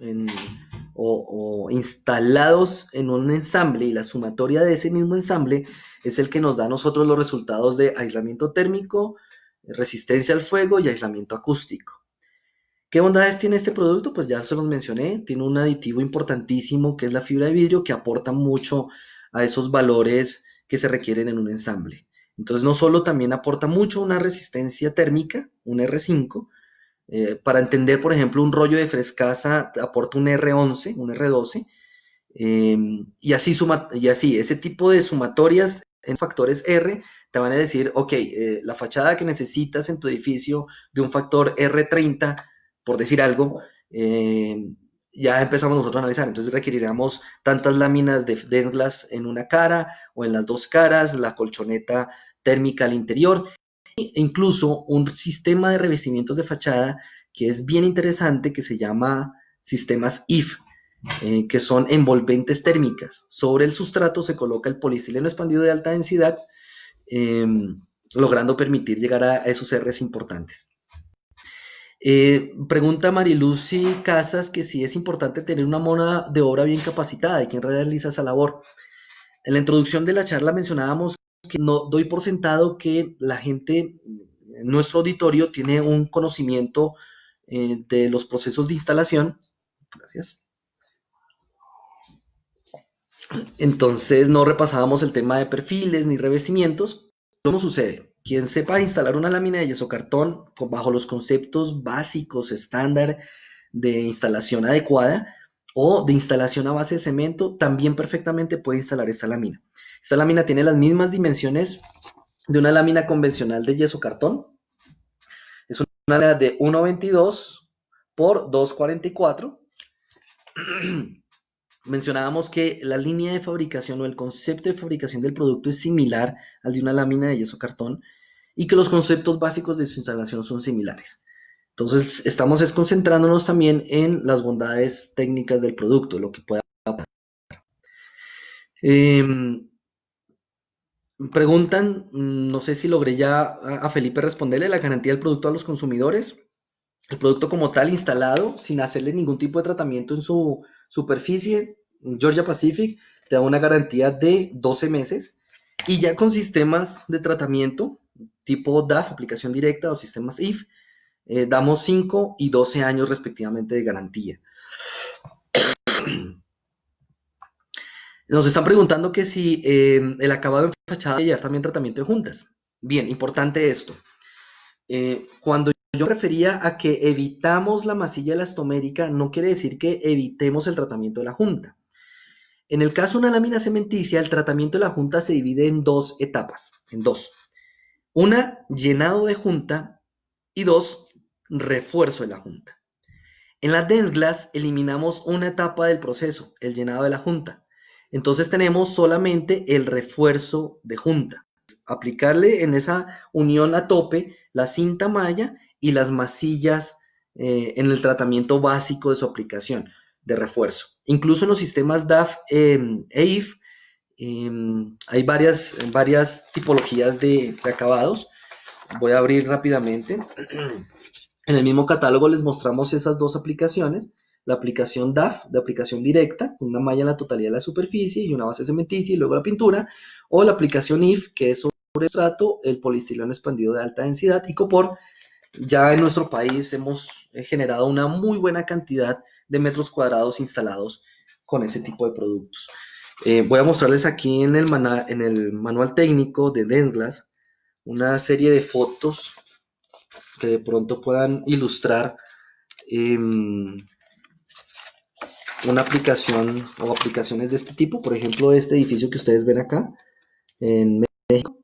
o instalados en un ensamble y la sumatoria de ese mismo ensamble es el que nos da a nosotros los resultados de aislamiento térmico, resistencia al fuego y aislamiento acústico. ¿Qué bondades tiene este producto? Pues ya se los mencioné, tiene un aditivo importantísimo que es la fibra de vidrio que aporta mucho a esos valores que se requieren en un ensamble. Entonces no solo también aporta mucho una resistencia térmica, un R5, para entender por ejemplo un rollo de frescasa aporta un R11, un R12, y así ese tipo de sumatorias en factores R te van a decir, ok, la fachada que necesitas en tu edificio de un factor R30, por decir algo, ya empezamos nosotros a analizar. Entonces requeriremos tantas láminas de Densglass en una cara o en las dos caras, la colchoneta térmica al interior, e incluso un sistema de revestimientos de fachada que es bien interesante, que se llama sistemas IF, que son envolventes térmicas. Sobre el sustrato se coloca el poliestileno expandido de alta densidad, eh, logrando permitir llegar a esos Rs importantes. Pregunta Marilucy Casas que si es importante tener una mano de obra bien capacitada y quién realiza esa labor. En la introducción de la charla mencionábamos que no doy por sentado que la gente en nuestro auditorio tiene un conocimiento de los procesos de instalación. Gracias. Entonces no repasábamos el tema de perfiles ni revestimientos. ¿Cómo sucede? Quien sepa instalar una lámina de yeso cartón bajo los conceptos básicos estándar de instalación adecuada o de instalación a base de cemento, también perfectamente puede instalar esta lámina. Esta lámina tiene las mismas dimensiones de una lámina convencional de yeso cartón. Es una lámina de 1.22 por 2.44. Mencionábamos que la línea de fabricación o el concepto de fabricación del producto es similar al de una lámina de yeso cartón y que los conceptos básicos de su instalación son similares. Entonces, estamos concentrándonos también en las bondades técnicas del producto, lo que pueda pasar. Preguntan, no sé si logré ya a Felipe responderle, la garantía del producto a los consumidores. El producto como tal instalado, sin hacerle ningún tipo de tratamiento en su superficie, Georgia Pacific te da una garantía de 12 meses y ya con sistemas de tratamiento tipo DAF, aplicación directa o sistemas IF, damos 5 y 12 años respectivamente de garantía. Nos están preguntando que si el acabado en fachada debe llevar también tratamiento de juntas. Bien, importante esto. Cuando yo me refería a que evitamos la masilla elastomérica, no quiere decir que evitemos el tratamiento de la junta. En el caso de una lámina cementicia, el tratamiento de la junta se divide en dos etapas, en dos. Una, llenado de junta y dos, refuerzo de la junta. En la dense glass eliminamos una etapa del proceso, el llenado de la junta. Entonces tenemos solamente el refuerzo de junta. Aplicarle en esa unión a tope la cinta malla y las masillas en el tratamiento básico de su aplicación de refuerzo. Incluso en los sistemas DAF e IF hay varias tipologías de acabados. Voy a abrir rápidamente. En el mismo catálogo les mostramos esas dos aplicaciones, la aplicación DAF, de aplicación directa, con una malla en la totalidad de la superficie y una base cementicia y luego la pintura, o la aplicación IF, que es sobre estrato, el polistireno expandido de alta densidad y copor. Ya en nuestro país hemos generado una muy buena cantidad de metros cuadrados instalados con ese tipo de productos. Voy a mostrarles aquí en el manual técnico de Densglass una serie de fotos que de pronto puedan ilustrar eh, una aplicación o aplicaciones de este tipo. Por ejemplo, este edificio que ustedes ven acá en México.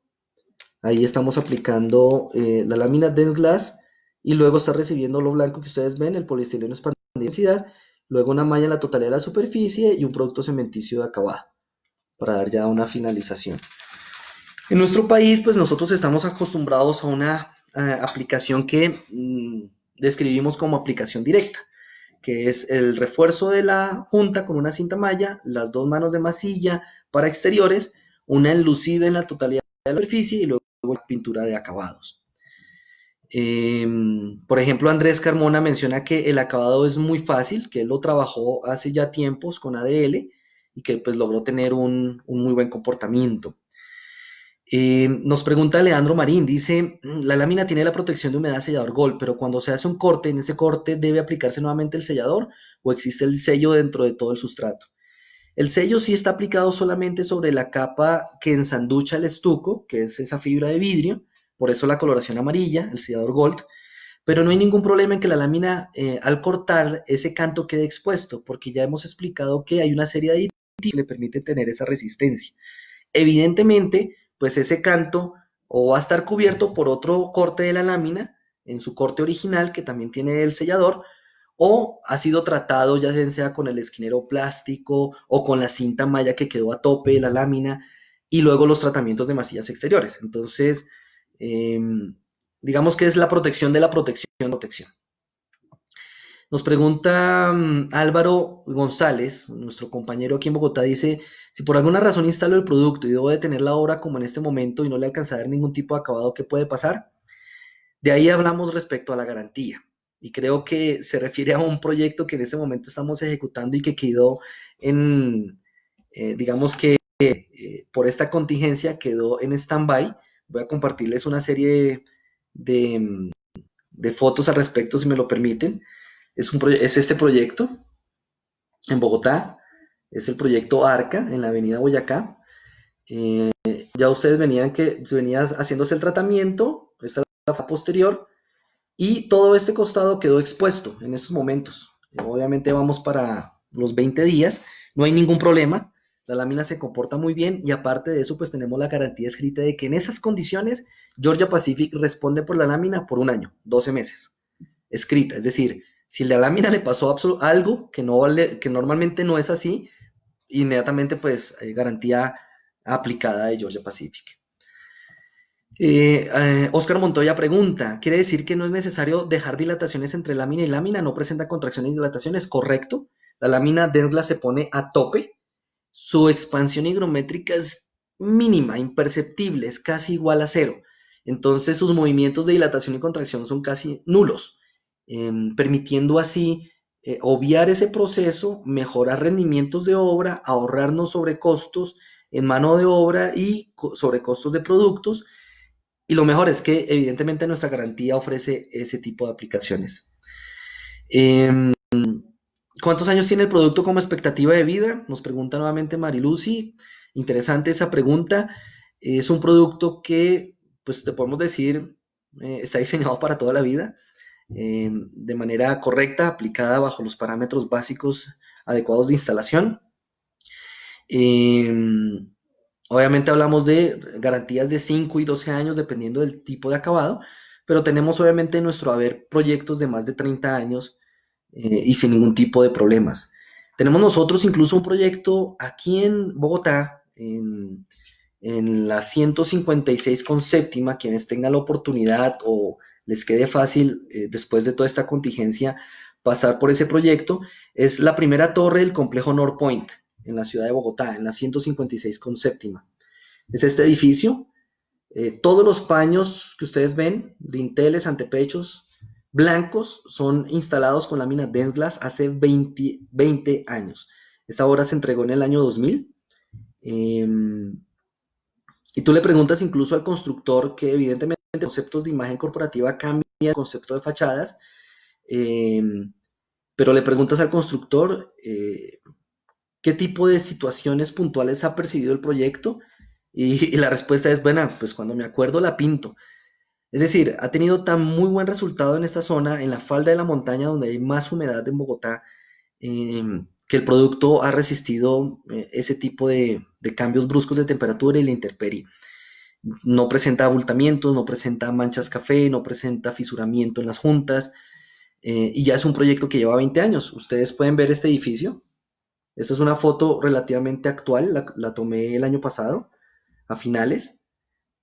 Ahí estamos aplicando la lámina Dense Glass y luego está recibiendo lo blanco que ustedes ven, el poliestireno expandido de densidad, luego una malla en la totalidad de la superficie y un producto cementicio de acabado para dar ya una finalización. En nuestro país, pues nosotros estamos acostumbrados a una aplicación que describimos como aplicación directa, que es el refuerzo de la junta con una cinta malla, las dos manos de masilla para exteriores, una enlucida en la totalidad de la superficie y luego pintura de acabados. Por ejemplo, Andrés Carmona menciona que el acabado es muy fácil, que él lo trabajó hace ya tiempos con ADL y que pues logró tener un muy buen comportamiento. Nos pregunta Leandro Marín, dice, la lámina tiene la protección de humedad sellador Gold, pero cuando se hace un corte, en ese corte debe aplicarse nuevamente el sellador o existe el sello dentro de todo el sustrato. El sello sí está aplicado solamente sobre la capa que ensanducha el estuco, que es esa fibra de vidrio, por eso la coloración amarilla, el sellador Gold, pero no hay ningún problema en que la lámina al cortar ese canto quede expuesto, porque ya hemos explicado que hay una serie de aditivos que le permite tener esa resistencia. Evidentemente, pues ese canto o va a estar cubierto por otro corte de la lámina en su corte original que también tiene el sellador o ha sido tratado ya sea con el esquinero plástico o con la cinta malla que quedó a tope de la lámina y luego los tratamientos de masillas exteriores. Entonces, eh, digamos que es la protección de la protección. Nos pregunta Álvaro González, nuestro compañero aquí en Bogotá, dice, si por alguna razón instalo el producto y debo detener la obra como en este momento y no le alcanza a dar ningún tipo de acabado, ¿qué puede pasar? De ahí hablamos respecto a la garantía. Y creo que se refiere a un proyecto que en este momento estamos ejecutando y que quedó digamos que por esta contingencia quedó en stand-by. Voy a compartirles una serie de, de fotos al respecto, si me lo permiten. Es este proyecto en Bogotá, es el proyecto ARCA en la avenida Boyacá. Ya ustedes venían que venía haciéndose el tratamiento, esta es la fase posterior, y todo este costado quedó expuesto en estos momentos. Obviamente vamos para los 20 días, no hay ningún problema, la lámina se comporta muy bien y aparte de eso pues tenemos la garantía escrita de que en esas condiciones Georgia Pacific responde por la lámina por un año, 12 meses, escrita, es decir, si la lámina le pasó algo que, no vale, que normalmente no es así, inmediatamente pues garantía aplicada de Georgia Pacific. Oscar Montoya pregunta, ¿quiere decir que no es necesario dejar dilataciones entre lámina y lámina? ¿No presenta contracciones y dilataciones? Correcto. La lámina Densglass se pone a tope. Su expansión higrométrica es mínima, imperceptible, es casi igual a cero. Entonces sus movimientos de dilatación y contracción son casi nulos, permitiendo así obviar ese proceso, mejorar rendimientos de obra, ahorrarnos sobrecostos en mano de obra y sobrecostos de productos. Y lo mejor es que evidentemente nuestra garantía ofrece ese tipo de aplicaciones. Eh, ¿Cuántos años tiene el producto como expectativa de vida? Nos pregunta nuevamente Marilucy. Interesante esa pregunta. Es un producto que, pues te podemos decir, está diseñado para toda la vida. de manera correcta, aplicada bajo los parámetros básicos adecuados de instalación. Eh, Obviamente hablamos de garantías de 5 y 12 años dependiendo del tipo de acabado, pero tenemos obviamente en nuestro haber proyectos de más de 30 años y sin ningún tipo de problemas. Tenemos nosotros incluso un proyecto aquí en Bogotá, en la 156 con séptima, quienes tengan la oportunidad o les quede fácil después de toda esta contingencia pasar por ese proyecto, es la primera torre del complejo North Point en la ciudad de Bogotá, en la 156 con séptima. Es este edificio. Todos los paños que ustedes ven, dinteles, antepechos, blancos, son instalados con láminas Dense Glass hace 20 años. Esta obra se entregó en el año 2000. Eh, y tú le preguntas incluso al constructor que evidentemente conceptos de imagen corporativa cambian el concepto de fachadas, eh, pero le preguntas al constructor qué tipo de situaciones puntuales ha percibido el proyecto y la respuesta es, bueno, pues cuando me acuerdo la pinto. Es decir, ha tenido tan muy buen resultado en esta zona, en la falda de la montaña donde hay más humedad en Bogotá, eh, que el producto ha resistido ese tipo de cambios bruscos de temperatura y la intemperie. No presenta abultamientos, no presenta manchas café, no presenta fisuramiento en las juntas, y ya es un proyecto que lleva 20 años. Ustedes pueden ver este edificio. Esta es una foto relativamente actual, la tomé el año pasado, a finales,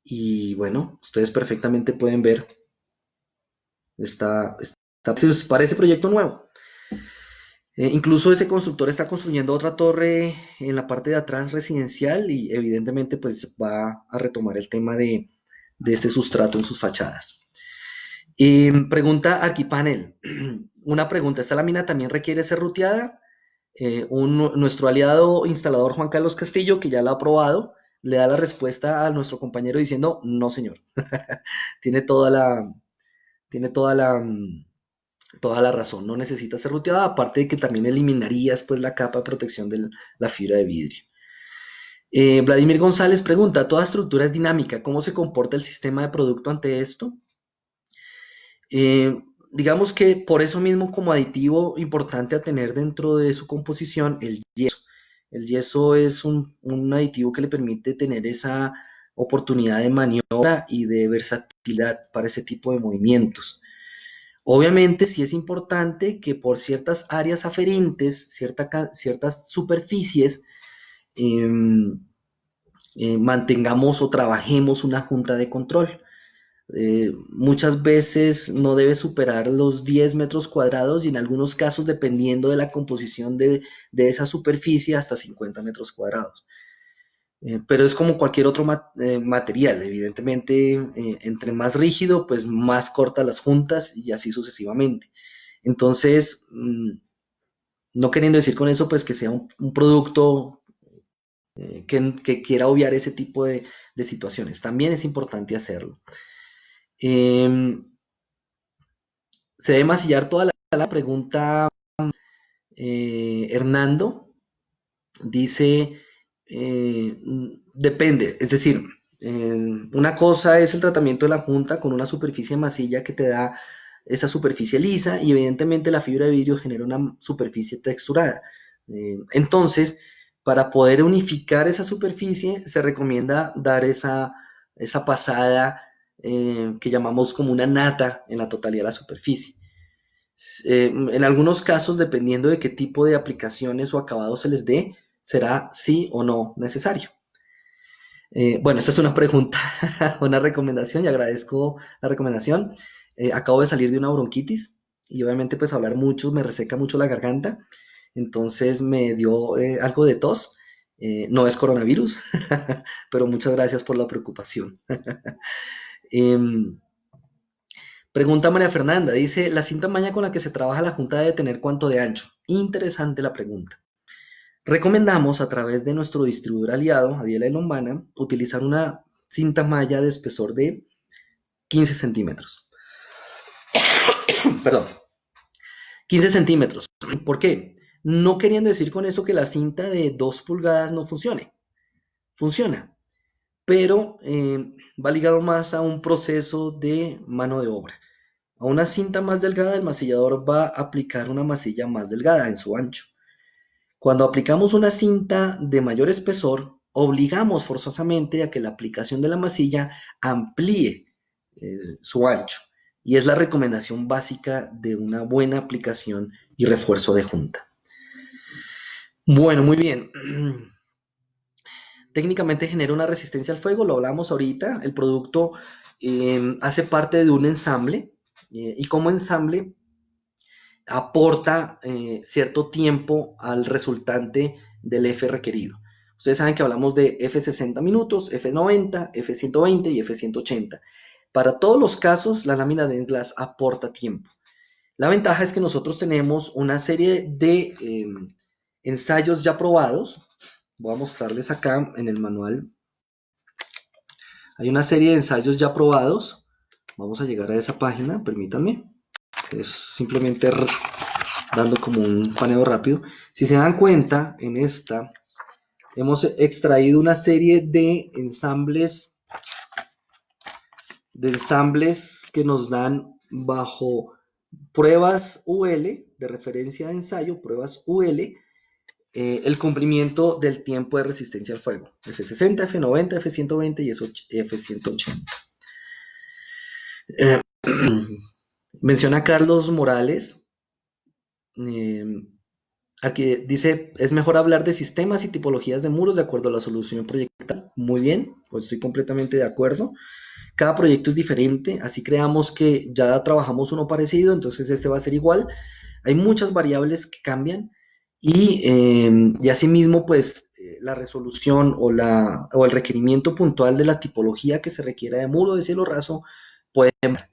y bueno, ustedes perfectamente pueden ver, parece proyecto nuevo. Incluso ese constructor está construyendo otra torre en la parte de atrás residencial y evidentemente pues va a retomar el tema de este sustrato en sus fachadas. Pregunta Arquipanel. Una pregunta, ¿esta lámina también requiere ser ruteada? Nuestro aliado instalador Juan Carlos Castillo, que ya lo ha probado, le da la respuesta a nuestro compañero diciendo, no señor, tiene toda la, tiene toda la razón, no necesita ser ruteada, aparte de que también eliminarías pues la capa de protección de la fibra de vidrio. Vladimir González pregunta, ¿toda estructura es dinámica? ¿Cómo se comporta el sistema de producto ante esto? Digamos que por eso mismo como aditivo importante a tener dentro de su composición el yeso. El yeso es un aditivo que le permite tener esa oportunidad de maniobra y de versatilidad para ese tipo de movimientos. Obviamente sí es importante que por ciertas áreas aferentes, ciertas superficies, eh, mantengamos o trabajemos una junta de control. Muchas veces no debe superar los 10 metros cuadrados y en algunos casos, dependiendo de la composición de esa superficie, hasta 50 metros cuadrados. Pero es como cualquier otro material, evidentemente, entre más rígido, pues más cortas las juntas y así sucesivamente. Entonces, no queriendo decir con eso, pues que sea un producto que quiera obviar ese tipo de situaciones. También es importante hacerlo. Eh, Se debe masillar toda la pregunta. Hernando dice, depende, es decir, una cosa es el tratamiento de la junta con una superficie masilla que te da esa superficie lisa y evidentemente la fibra de vidrio genera una superficie texturada. Entonces, para poder unificar esa superficie se recomienda dar esa pasada que llamamos como una nata en la totalidad de la superficie. En algunos casos, dependiendo de qué tipo de aplicaciones o acabados se les dé, será sí o no necesario. Bueno, esta es una pregunta, una recomendación y agradezco la recomendación. Acabo de salir de una bronquitis y obviamente pues hablar mucho me reseca mucho la garganta, entonces me dio algo de tos. No es coronavirus, pero muchas gracias por la preocupación. Em, Pregunta María Fernanda, dice, ¿la cinta maña con la que se trabaja la junta debe tener cuánto de ancho? Interesante la pregunta. Recomendamos a través de nuestro distribuidor aliado, Adiela de Lombana, utilizar una cinta malla de espesor de 15 centímetros. Perdón, 15 centímetros. ¿Por qué? No queriendo decir con eso que la cinta de 2 pulgadas no funcione. Funciona, pero va ligado más a un proceso de mano de obra. A una cinta más delgada, el masillador va a aplicar una masilla más delgada en su ancho. Cuando aplicamos una cinta de mayor espesor, obligamos forzosamente a que la aplicación de la masilla amplíe su ancho. Y es la recomendación básica de una buena aplicación y refuerzo de junta. Bueno, muy bien. Técnicamente genera una resistencia al fuego, lo hablamos ahorita. El producto hace parte de un ensamble y como ensamble aporta cierto tiempo al resultante del F requerido. Ustedes saben que hablamos de F60 minutos, F90, F120 y F180. Para todos los casos, la lámina de glass aporta tiempo. La ventaja es que nosotros tenemos una serie de ensayos ya probados. Voy a mostrarles acá en el manual. Hay una serie de ensayos ya probados. Vamos a llegar a esa página, permítanme. Es simplemente dando como un paneo rápido. Si se dan cuenta, en esta hemos extraído una serie de ensambles que nos dan bajo pruebas UL, de referencia de ensayo, pruebas UL, el cumplimiento del tiempo de resistencia al fuego. F60, F90, F120 y F180. Menciona Carlos Morales, aquí dice, es mejor hablar de sistemas y tipologías de muros de acuerdo a la solución proyectal. Muy bien, pues estoy completamente de acuerdo. Cada proyecto es diferente, así creamos que ya trabajamos uno parecido, entonces este va a ser igual. Hay muchas variables que cambian y asimismo, pues la resolución o el requerimiento puntual de la tipología que se requiera de muro de cielo raso puede cambiar.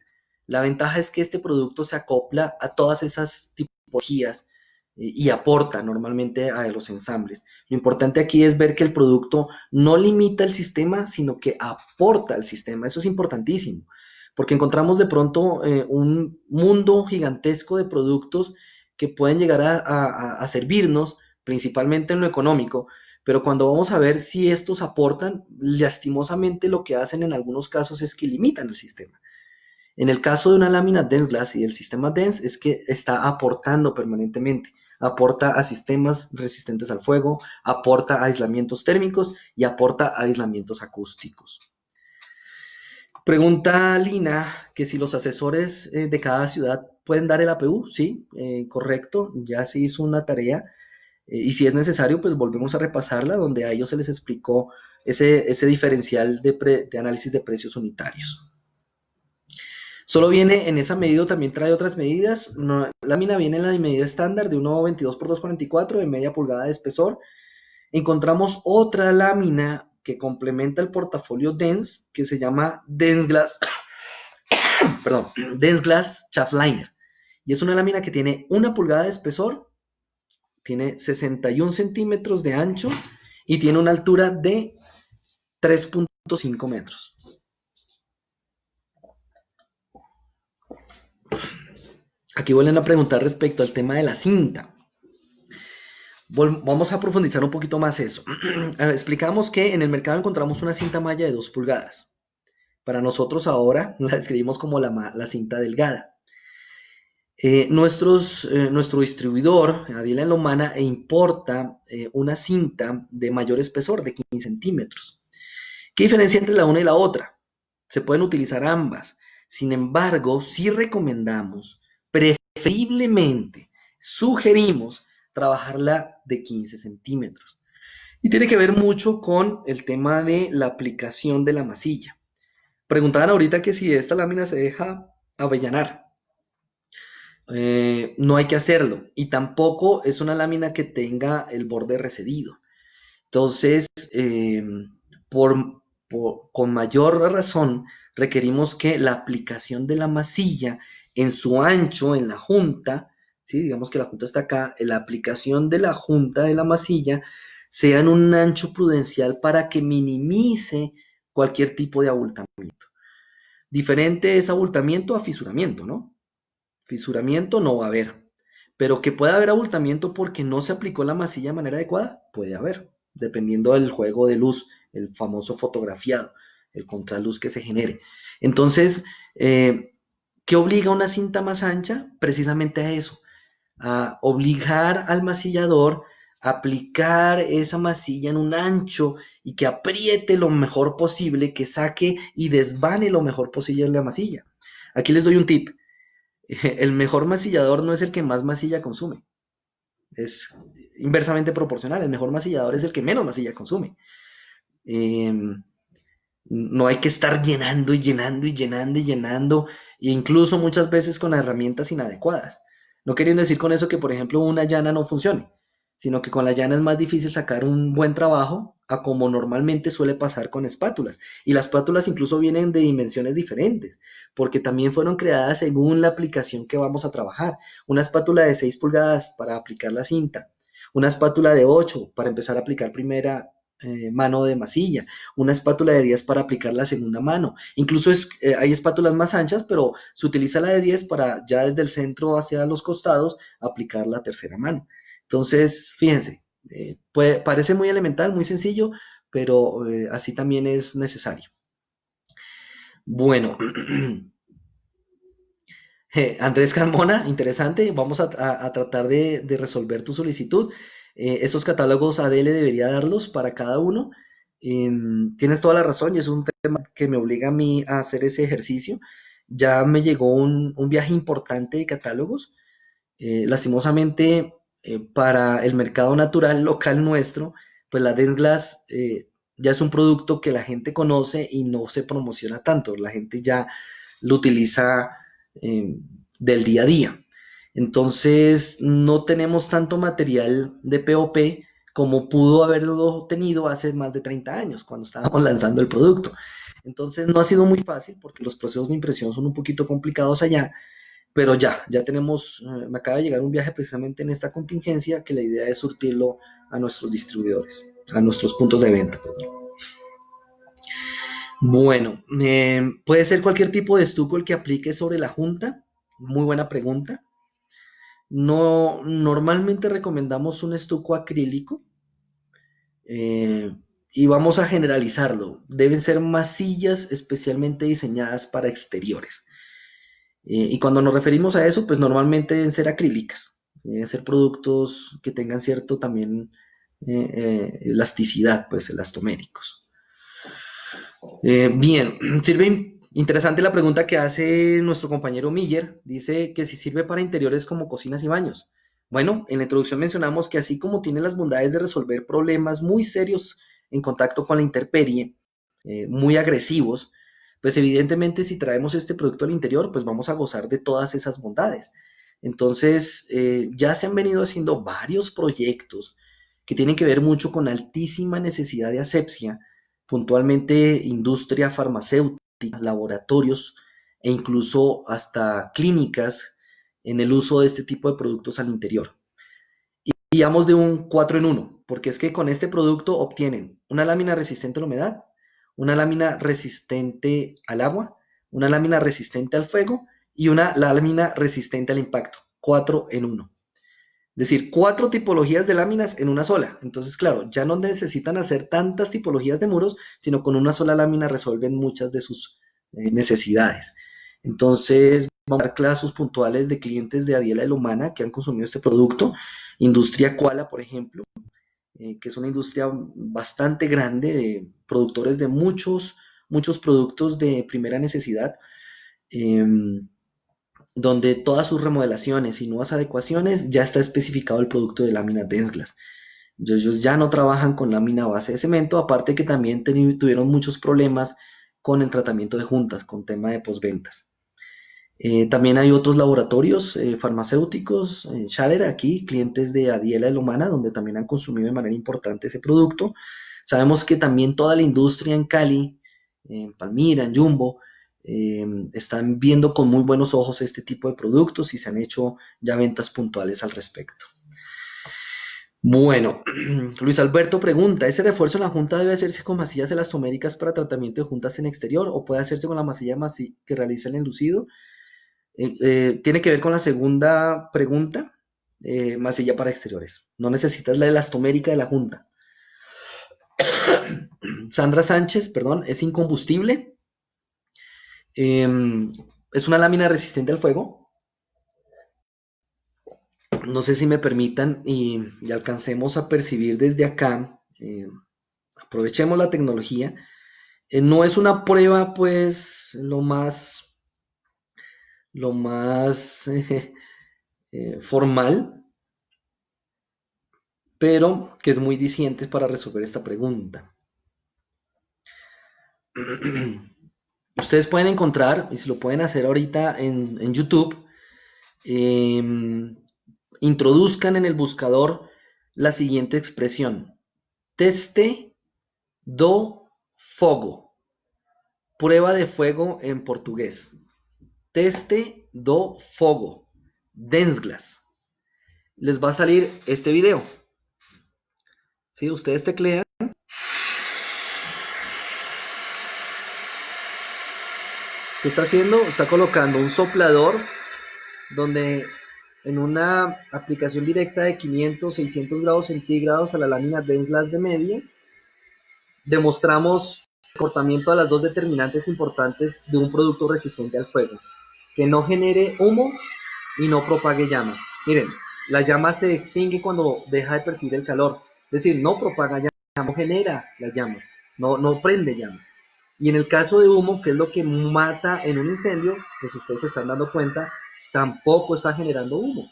La ventaja es que este producto se acopla a todas esas tipologías y aporta normalmente a los ensambles. Lo importante aquí es ver que el producto no limita el sistema, sino que aporta al sistema. Eso es importantísimo, porque encontramos de pronto un mundo gigantesco de productos que pueden llegar a servirnos, principalmente en lo económico, pero cuando vamos a ver si estos aportan, lastimosamente lo que hacen en algunos casos es que limitan el sistema. En el caso de una lámina dense glass y del sistema dense es que está aportando permanentemente, aporta a sistemas resistentes al fuego, aporta a aislamientos térmicos y aporta a aislamientos acústicos. Pregunta Lina que si los asesores de cada ciudad pueden dar el APU. Sí, correcto, ya se hizo una tarea y si es necesario, pues volvemos a repasarla donde a ellos se les explicó ese diferencial de análisis de precios unitarios. Solo viene en esa medida, también trae otras medidas. La lámina viene en la medida estándar de 1,22 por 2,44 de media pulgada de espesor. Encontramos otra lámina que complementa el portafolio dense que se llama dense glass, perdón, dense glass chaff liner. Y es una lámina que tiene 1 pulgada de espesor, tiene 61 centímetros de ancho y tiene una altura de 3,5 metros. Aquí vuelven a preguntar respecto al tema de la cinta. Vamos a profundizar un poquito más eso. Explicamos que en el mercado encontramos una cinta malla de 2 pulgadas. Para nosotros ahora la describimos como la cinta delgada. Nuestro distribuidor, Adiela en Lomana, importa una cinta de mayor espesor, de 15 centímetros. ¿Qué diferencia entre la una y la otra? Se pueden utilizar ambas. Sin embargo, sí recomendamos, preferiblemente, sugerimos trabajarla de 15 centímetros. Y tiene que ver mucho con el tema de la aplicación de la masilla. Preguntaban ahorita que si esta lámina se deja avellanar. No hay que hacerlo. Y tampoco es una lámina que tenga el borde recedido. Entonces, con mayor razón, requerimos que la aplicación de la masilla en su ancho, en la junta, ¿sí? Digamos que la junta está acá, la aplicación de la junta de la masilla sea en un ancho prudencial para que minimice cualquier tipo de abultamiento. Diferente es abultamiento a fisuramiento, ¿no? Fisuramiento no va a haber, pero que pueda haber abultamiento porque no se aplicó la masilla de manera adecuada, puede haber, dependiendo del juego de luz, el famoso fotografiado, el contraluz que se genere. Entonces, ¿Qué obliga a una cinta más ancha? Precisamente a eso, a obligar al masillador a aplicar esa masilla en un ancho y que apriete lo mejor posible, que saque y desvane lo mejor posible la masilla. Aquí les doy un tip. El mejor masillador no es el que más masilla consume, es inversamente proporcional. El mejor masillador es el que menos masilla consume. Eh, no hay que estar llenando y llenando y llenando y llenando, e incluso muchas veces con herramientas inadecuadas. No queriendo decir con eso que, por ejemplo, una llana no funcione, sino que con la llana es más difícil sacar un buen trabajo a como normalmente suele pasar con espátulas. Y las espátulas incluso vienen de dimensiones diferentes, porque también fueron creadas según la aplicación que vamos a trabajar. Una espátula de 6 pulgadas para aplicar la cinta, una espátula de 8 para empezar a aplicar primera mano de masilla, una espátula de 10 para aplicar la segunda mano. Incluso hay espátulas más anchas, pero se utiliza la de 10 para ya desde el centro hacia los costados aplicar la tercera mano. Entonces, fíjense, parece muy elemental, muy sencillo, pero así también es necesario. Bueno, Andrés Carmona, interesante. Vamos a tratar de resolver tu solicitud. Esos catálogos ADL debería darlos para cada uno. Tienes toda la razón y es un tema que me obliga a mí a hacer ese ejercicio. Ya me llegó un viaje importante de catálogos. Lastimosamente, para el mercado natural local nuestro, pues la Densglass ya es un producto que la gente conoce y no se promociona tanto. La gente ya lo utiliza eh, del día a día. Entonces, no tenemos tanto material de POP como pudo haberlo tenido hace más de 30 años, cuando estábamos lanzando el producto. Entonces, no ha sido muy fácil porque los procesos de impresión son un poquito complicados allá, pero ya tenemos, me acaba de llegar un viaje precisamente en esta contingencia que la idea es surtirlo a nuestros distribuidores, a nuestros puntos de venta. Bueno, puede ser cualquier tipo de estuco el que aplique sobre la junta. Muy buena pregunta. No, normalmente recomendamos un estuco acrílico eh, y vamos a generalizarlo. Deben ser masillas especialmente diseñadas para exteriores. Y cuando nos referimos a eso, pues normalmente deben ser acrílicas. Deben ser productos que tengan cierto también elasticidad, pues elastoméricos. Bien, sirve interesante la pregunta que hace nuestro compañero Miller. Dice que si sirve para interiores como cocinas y baños. Bueno, en la introducción mencionamos que así como tiene las bondades de resolver problemas muy serios en contacto con la intemperie, muy agresivos, pues evidentemente si traemos este producto al interior, pues vamos a gozar de todas esas bondades. Entonces, ya se han venido haciendo varios proyectos que tienen que ver mucho con altísima necesidad de asepsia, puntualmente industria farmacéutica, laboratorios e incluso hasta clínicas en el uso de este tipo de productos al interior. Y digamos de un 4 en uno, porque es que con este producto obtienen una lámina resistente a la humedad, una lámina resistente al agua, una lámina resistente al fuego y una lámina resistente al impacto. 4 en uno. Es decir, 4 tipologías de láminas en una sola. Entonces, claro, ya no necesitan hacer tantas tipologías de muros, sino con una sola lámina resuelven muchas de sus necesidades. Entonces, vamos a dar casos puntuales de clientes de Adiela de la Humana que han consumido este producto. Industria Koala, por ejemplo, que es una industria bastante grande de productores de muchos productos de primera necesidad. Eh, donde todas sus remodelaciones y nuevas adecuaciones ya está especificado el producto de lámina Densglass. Ellos ya no trabajan con lámina base de cemento, aparte que también tuvieron muchos problemas con el tratamiento de juntas, con tema de posventas. También hay otros laboratorios farmacéuticos, Schaller aquí, clientes de Adiela de la Humana, donde también han consumido de manera importante ese producto. Sabemos que también toda la industria en Cali, en Palmira, en Jumbo, están viendo con muy buenos ojos este tipo de productos y se han hecho ya ventas puntuales al respecto. Bueno, Luis Alberto pregunta, ¿ese refuerzo en la junta debe hacerse con masillas elastoméricas para tratamiento de juntas en exterior o puede hacerse con la masilla que realiza el enlucido? Tiene que ver con la segunda pregunta, masilla para exteriores. No necesitas la elastomérica de la junta. Sandra Sánchez, perdón, es incombustible. Es una lámina resistente al fuego. No sé si me permitan y alcancemos a percibir desde acá. Aprovechemos la tecnología. No es una prueba, pues, lo más formal, pero que es muy diciente para resolver esta pregunta. Ustedes pueden encontrar, y si lo pueden hacer ahorita en YouTube, eh, introduzcan en el buscador la siguiente expresión: teste do fogo, prueba de fuego en portugués. Teste do fogo, Densglas. Les va a salir este video. ¿Sí? Ustedes teclean. ¿Qué está haciendo? Está colocando un soplador donde en una aplicación directa de 500, 600 grados centígrados a la lámina Densglas de media, demostramos el comportamiento de las dos determinantes importantes de un producto resistente al fuego: que no genere humo y no propague llama. Miren, la llama se extingue cuando deja de percibir el calor, es decir, no propaga llama, no genera la llama, no prende llama. Y en el caso de humo, que es lo que mata en un incendio, pues ustedes se están dando cuenta, tampoco está generando humo.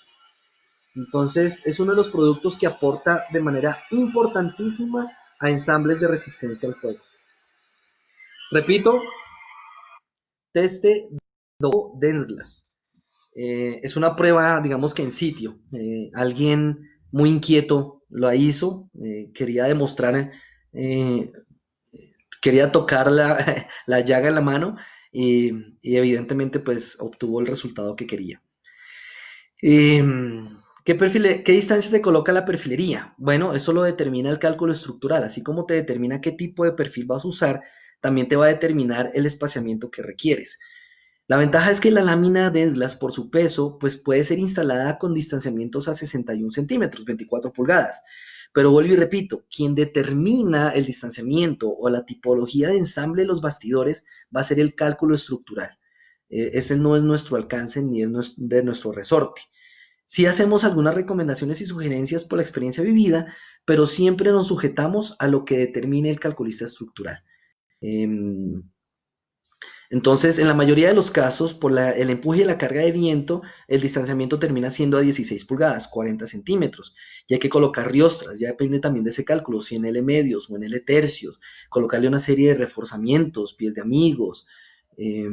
Entonces es uno de los productos que aporta de manera importantísima a ensambles de resistencia al fuego. Repito, teste do Densglas. Es una prueba, digamos que en sitio. Alguien muy inquieto lo hizo, quería demostrar, eh, quería tocar la llaga en la mano y evidentemente pues obtuvo el resultado que quería. Eh, ¿Qué distancia se coloca la perfilería? Bueno, eso lo determina el cálculo estructural, así como te determina qué tipo de perfil vas a usar, también te va a determinar el espaciamiento que requieres. La ventaja es que la lámina Densglas, por su peso, pues puede ser instalada con distanciamientos a 61 centímetros, 24 pulgadas. Pero vuelvo y repito, quien determina el distanciamiento o la tipología de ensamble de los bastidores va a ser el cálculo estructural. Ese no es nuestro alcance ni es de nuestro resorte. Sí hacemos algunas recomendaciones y sugerencias por la experiencia vivida, pero siempre nos sujetamos a lo que determine el calculista estructural. Em, entonces, en la mayoría de los casos, por el empuje y la carga de viento, el distanciamiento termina siendo a 16 pulgadas, 40 centímetros. Y hay que colocar riostras, ya depende también de ese cálculo, si en L medios o en L tercios, colocarle una serie de reforzamientos, pies de amigos. eh,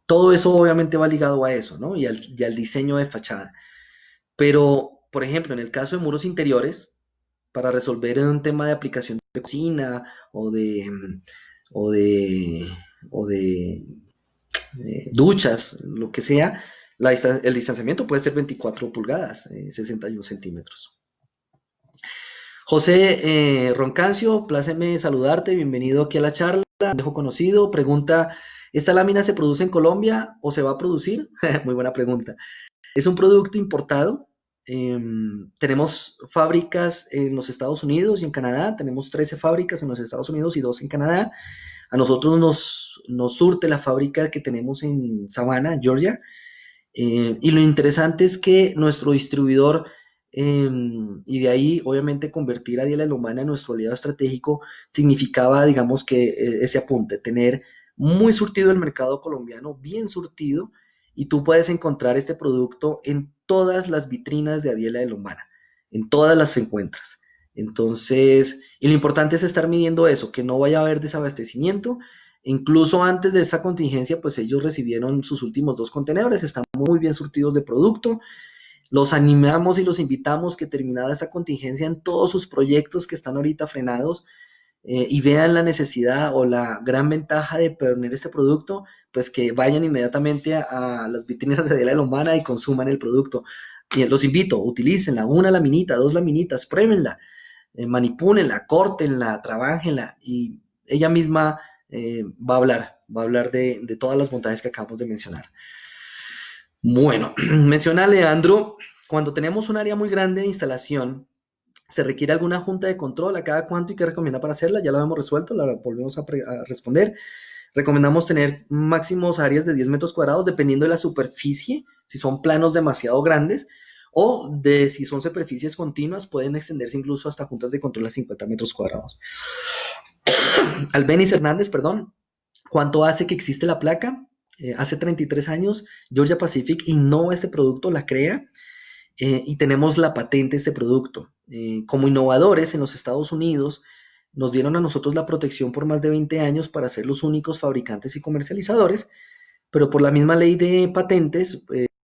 Todo eso obviamente va ligado a eso, ¿no? Y al diseño de fachada. Pero, por ejemplo, en el caso de muros interiores, para resolver un tema de aplicación de cocina o de, o de, o de duchas, lo que sea, el distanciamiento puede ser 24 pulgadas, 61 centímetros. José Roncancio, pláceme saludarte, bienvenido aquí a la charla, dejo conocido, pregunta, ¿esta lámina se produce en Colombia o se va a producir? Muy buena pregunta. Es un producto importado. Tenemos fábricas en los Estados Unidos y en Canadá. Tenemos 13 fábricas en los Estados Unidos y 2 en Canadá. A nosotros nos surte la fábrica que tenemos en Savannah, Georgia. Y lo interesante es que nuestro distribuidor, y de ahí obviamente convertir a Diela Lomana en nuestro aliado estratégico, significaba, digamos que ese apunte, tener muy surtido el mercado colombiano, bien surtido, y tú puedes encontrar este producto en todas las vitrinas de Adiela de Lombana, en todas las encuentras. Entonces, y lo importante es estar midiendo eso, que no vaya a haber desabastecimiento. Incluso antes de esa contingencia, pues ellos recibieron sus últimos 2 contenedores, están muy bien surtidos de producto. Los animamos y los invitamos que terminada esta contingencia en todos sus proyectos que están ahorita frenados, y vean la necesidad o la gran ventaja de poner este producto, pues que vayan inmediatamente a las vitrinas de la Lombana y consuman el producto. Y los invito, utilícenla, una laminita, 2 laminitas, pruébenla, manipúlenla, córtenla, trabajenla y ella misma va a hablar de todas las bondades que acabamos de mencionar. Bueno, menciona Leandro, cuando tenemos un área muy grande de instalación, ¿se requiere alguna junta de control? ¿A cada cuánto y qué recomienda para hacerla? Ya lo hemos resuelto, la volvemos a responder. Recomendamos tener máximos áreas de 10 metros cuadrados dependiendo de la superficie, si son planos demasiado grandes o de si son superficies continuas, pueden extenderse incluso hasta juntas de control a 50 metros cuadrados. Albeniz Hernández, perdón, ¿cuánto hace que existe la placa? Hace 33 años, Georgia Pacific innova este producto, la crea y tenemos la patente de este producto. Como innovadores en los Estados Unidos, nos dieron a nosotros la protección por más de 20 años para ser los únicos fabricantes y comercializadores, pero por la misma ley de patentes,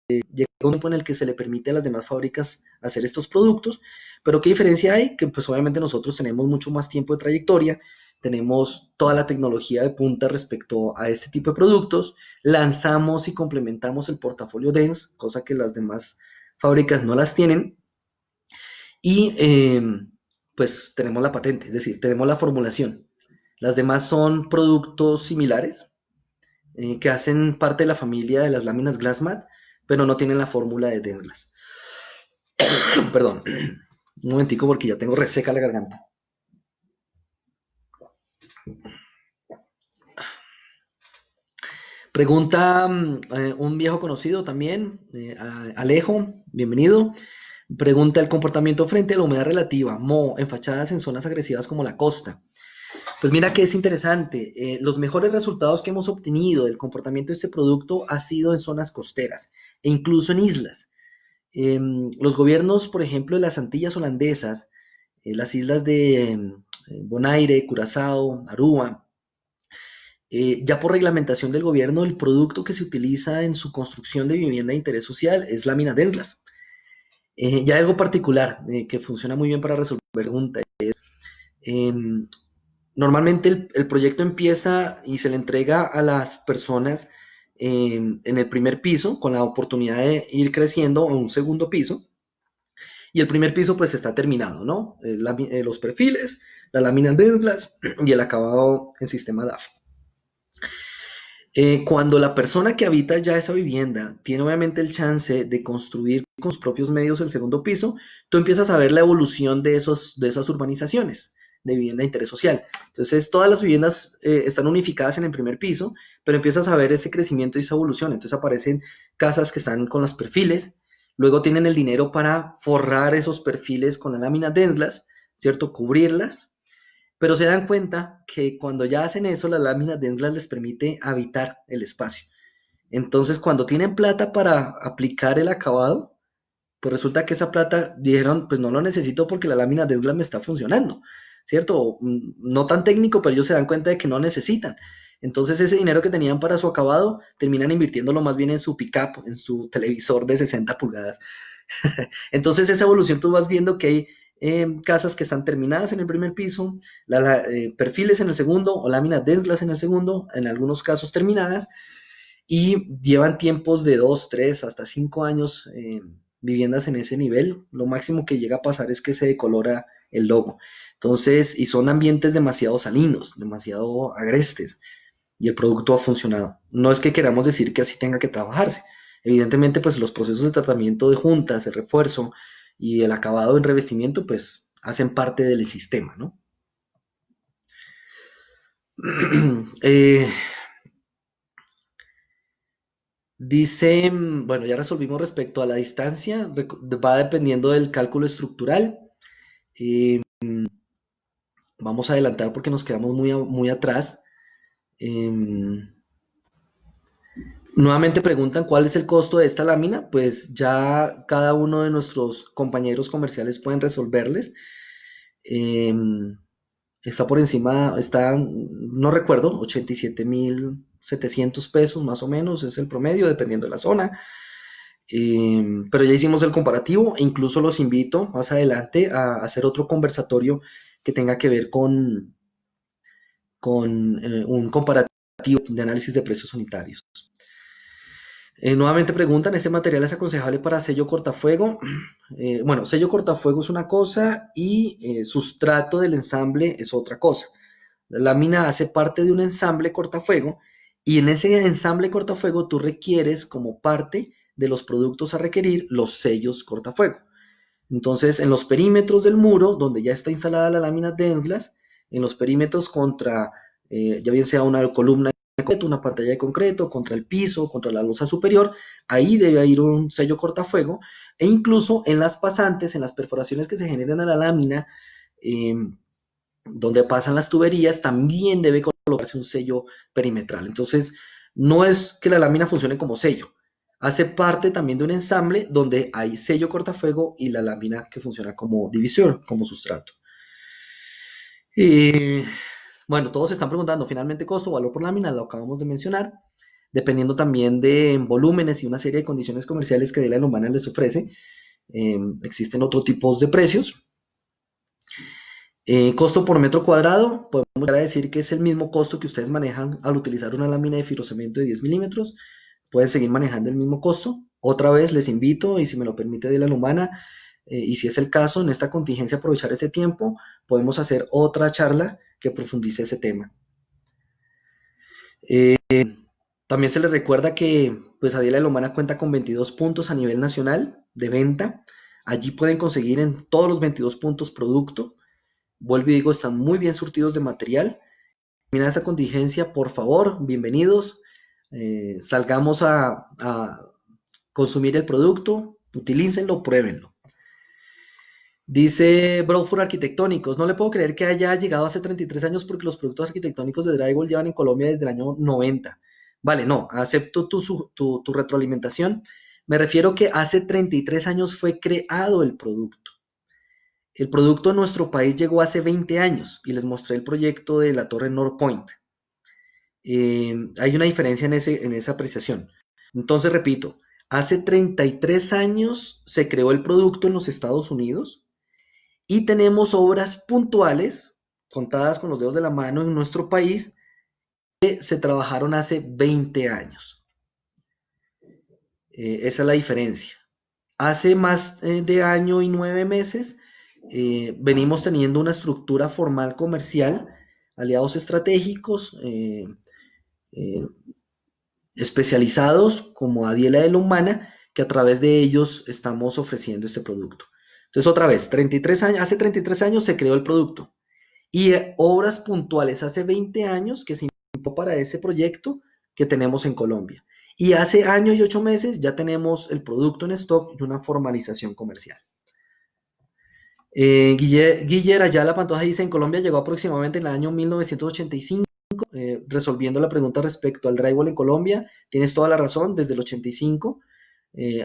llega un tiempo en el que se le permite a las demás fábricas hacer estos productos, pero ¿qué diferencia hay? Que pues obviamente nosotros tenemos mucho más tiempo de trayectoria, tenemos toda la tecnología de punta respecto a este tipo de productos, lanzamos y complementamos el portafolio Dens, cosa que las demás fábricas no las tienen, y pues tenemos la patente, es decir, tenemos la formulación. Las demás son productos similares que hacen parte de la familia de las láminas Glassmat, pero no tienen la fórmula de Densglass. Perdón, un momentico porque ya tengo reseca la garganta. Pregunta un viejo conocido también, Alejo, bienvenido. Pregunta el comportamiento frente a la humedad relativa, Mo, en fachadas en zonas agresivas como la costa. Pues mira que es interesante. Los mejores resultados que hemos obtenido del comportamiento de este producto ha sido en zonas costeras e incluso en islas. Los gobiernos, por ejemplo, de las Antillas holandesas, las islas de Bonaire, Curazao, Aruba, ya por reglamentación del gobierno, el producto que se utiliza en su construcción de vivienda de interés social es lámina Densglass. Ya algo particular que funciona muy bien para resolver preguntas. em, Normalmente el proyecto empieza y se le entrega a las personas en el primer piso con la oportunidad de ir creciendo a un segundo piso y el primer piso pues está terminado, ¿no? Los perfiles, la lámina de glass y el acabado en sistema DAF. Cuando la persona que habita ya esa vivienda tiene obviamente el chance de construir con sus propios medios el segundo piso, tú empiezas a ver la evolución de esas urbanizaciones de vivienda de interés social. Entonces, todas las viviendas están unificadas en el primer piso, pero empiezas a ver ese crecimiento y esa evolución. Entonces aparecen casas que están con los perfiles, luego tienen el dinero para forrar esos perfiles con la lámina Densglass, ¿cierto? Cubrirlas, pero se dan cuenta que cuando ya hacen eso, la lámina Densglass les permite habitar el espacio. Entonces, cuando tienen plata para aplicar el acabado, pues resulta que esa plata dijeron, pues no lo necesito porque la lámina Densglass me está funcionando, ¿cierto? No tan técnico, pero ellos se dan cuenta de que no necesitan. Entonces ese dinero que tenían para su acabado terminan invirtiéndolo más bien en su pickup, en su televisor de 60 pulgadas. Entonces esa evolución tú vas viendo que hay casas que están terminadas en el primer piso, perfiles en el segundo o láminas Densglass en el segundo, en algunos casos terminadas, y llevan tiempos de 2, 3, hasta 5 años viviendas en ese nivel. Lo máximo que llega a pasar es que se decolora el logo. Entonces, y son ambientes demasiado salinos, demasiado agrestes, y el producto ha funcionado. No es que queramos decir que así tenga que trabajarse. Evidentemente, pues los procesos de tratamiento de juntas, el refuerzo y el acabado en revestimiento, pues hacen parte del sistema, ¿no? eh, Dice, bueno, ya resolvimos respecto a la distancia, va dependiendo del cálculo estructural. Eh, Vamos a adelantar porque nos quedamos muy atrás. Eh, Nuevamente preguntan cuál es el costo de esta lámina, pues ya cada uno de nuestros compañeros comerciales pueden resolverles. Eh, Está por encima, está, no recuerdo, 87.700 pesos más o menos, es el promedio, dependiendo de la zona. Pero ya hicimos el comparativo e incluso los invito más adelante a hacer otro conversatorio que tenga que ver con un comparativo de análisis de precios unitarios. Nuevamente preguntan, ¿ese material es aconsejable para sello cortafuego? Bueno, sello cortafuego es una cosa y sustrato del ensamble es otra cosa. La lámina hace parte de un ensamble cortafuego y en ese ensamble cortafuego tú requieres como parte de los productos a requerir los sellos cortafuego. Entonces, en los perímetros del muro, donde ya está instalada la lámina Densglass, en los perímetros contra, ya bien sea una columna una pantalla de concreto contra el piso, contra la losa superior, ahí debe ir un sello cortafuego, e incluso en las pasantes, en las perforaciones que se generan en la lámina, eh, donde pasan las tuberías, también debe colocarse un sello perimetral. Entonces, no es que la lámina funcione como sello, hace parte también de un ensamble donde hay sello cortafuego y la lámina que funciona como divisor, como sustrato. Eh, bueno, todos se están preguntando, finalmente costo o valor por lámina, lo acabamos de mencionar, dependiendo también de volúmenes y una serie de condiciones comerciales que Dylan Humana les ofrece. Existen otros tipos de precios. Costo por metro cuadrado, podemos llegar a decir que es el mismo costo que ustedes manejan al utilizar una lámina de fibrocemento de 10 milímetros. Pueden seguir manejando el mismo costo. Otra vez les invito, y si me lo permite Dylan Humana, y si es el caso, en esta contingencia aprovechar ese tiempo, podemos hacer otra charla que profundice ese tema. Eh, También se les recuerda que pues Adiela Lomana cuenta con 22 puntos a nivel nacional de venta. Allí pueden conseguir en todos los 22 puntos producto. Vuelvo y digo, están muy bien surtidos de material. Termina esta contingencia, por favor, bienvenidos. Salgamos a consumir el producto, utilícenlo, pruébenlo. Dice Browford Arquitectónicos, no le puedo creer que haya llegado hace 33 años porque los productos arquitectónicos de Drywall llevan en Colombia desde el año 90. Vale, no, acepto tu retroalimentación. Me refiero que hace 33 años fue creado el producto. El producto en nuestro país llegó hace 20 años y les mostré el proyecto de la Torre North Point. Hay una diferencia en esa apreciación. Entonces, repito, hace 33 años se creó el producto en los Estados Unidos y tenemos obras puntuales, contadas con los dedos de la mano en nuestro país, que se trabajaron hace 20 años. Esa es la diferencia. Hace más de año y 9 meses venimos teniendo una estructura formal comercial, aliados estratégicos, eh, especializados como Adiela de la Humana, que a través de ellos estamos ofreciendo este producto. Entonces, otra vez, 33 años, hace 33 años se creó el producto. Y obras puntuales hace 20 años que se implementó para ese proyecto que tenemos en Colombia. Y hace año y 8 meses ya tenemos el producto en stock y una formalización comercial. Guiller Ayala Pantoja dice, en Colombia llegó aproximadamente en el año 1985, resolviendo la pregunta respecto al drywall en Colombia. Tienes toda la razón, desde el 85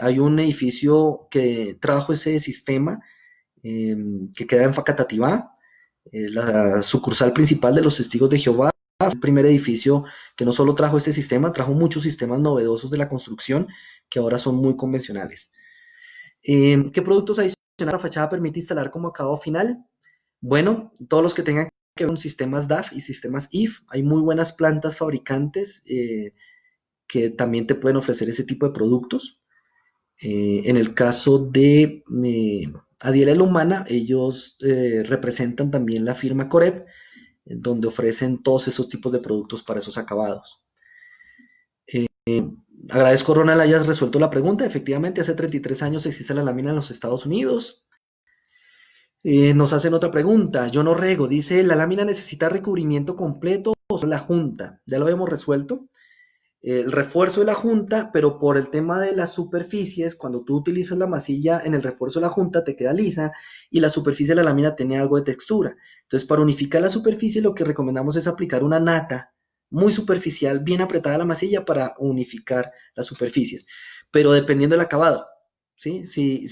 hay un edificio que trajo ese sistema que queda en Facatativá, la sucursal principal de los Testigos de Jehová, el primer edificio que no solo trajo este sistema, trajo muchos sistemas novedosos de la construcción que ahora son muy convencionales. ¿Qué productos adicionales la fachada permite instalar como acabado final? Bueno, todos los que tengan que ver con sistemas DAF y sistemas IF, hay muy buenas plantas fabricantes que también te pueden ofrecer ese tipo de productos. En el caso de Adiela Humana, ellos representan también la firma Corep, donde ofrecen todos esos tipos de productos para esos acabados. Agradezco, Ronald, hayas resuelto la pregunta. Efectivamente, hace 33 años existe la lámina en los Estados Unidos. Nos hacen otra pregunta. Yo no rego, dice, ¿la lámina necesita recubrimiento completo o solo la junta? Ya lo habíamos resuelto. El refuerzo de la junta, pero por el tema de las superficies, cuando tú utilizas la masilla en el refuerzo de la junta te queda lisa y la superficie de la lámina tiene algo de textura. Entonces, para unificar la superficie, lo que recomendamos es aplicar una nata muy superficial, bien apretada a la masilla para unificar las superficies. Pero dependiendo del acabado, ¿sí? Si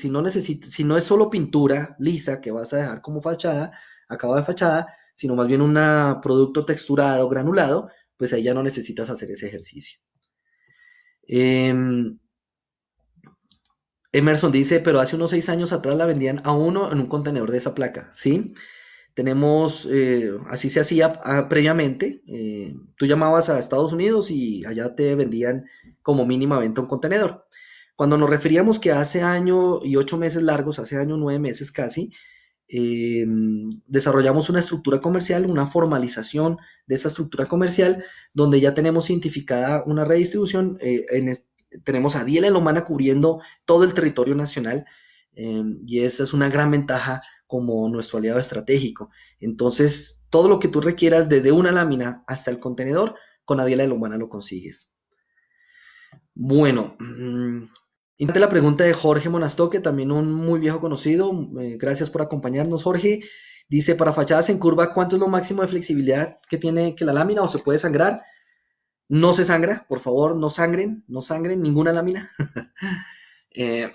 no es solo pintura lisa que vas a dejar como fachada, acabado de fachada, sino más bien un producto texturado, granulado, pues ahí ya no necesitas hacer ese ejercicio. Emerson dice, pero hace unos 6 años atrás la vendían a uno en un contenedor de esa placa, ¿sí? Tenemos, así se hacía previamente, tú llamabas a Estados Unidos y allá te vendían como mínima venta un contenedor. Cuando nos referíamos que hace año y 8 meses largos, hace año 9 meses casi, desarrollamos una estructura comercial, una formalización de esa estructura comercial, donde ya tenemos identificada una redistribución, tenemos a Diela Lomana cubriendo todo el territorio nacional, y esa es una gran ventaja como nuestro aliado estratégico. Entonces, todo lo que tú requieras, desde una lámina hasta el contenedor, con Adiela de la Humana lo consigues. Bueno, interesante la pregunta de Jorge Monastoque, también un muy viejo conocido. Gracias por acompañarnos, Jorge. Dice, para fachadas en curva, ¿cuánto es lo máximo de flexibilidad que tiene que la lámina o se puede sangrar? No se sangra, por favor, no sangren, no sangren ninguna lámina. Eh,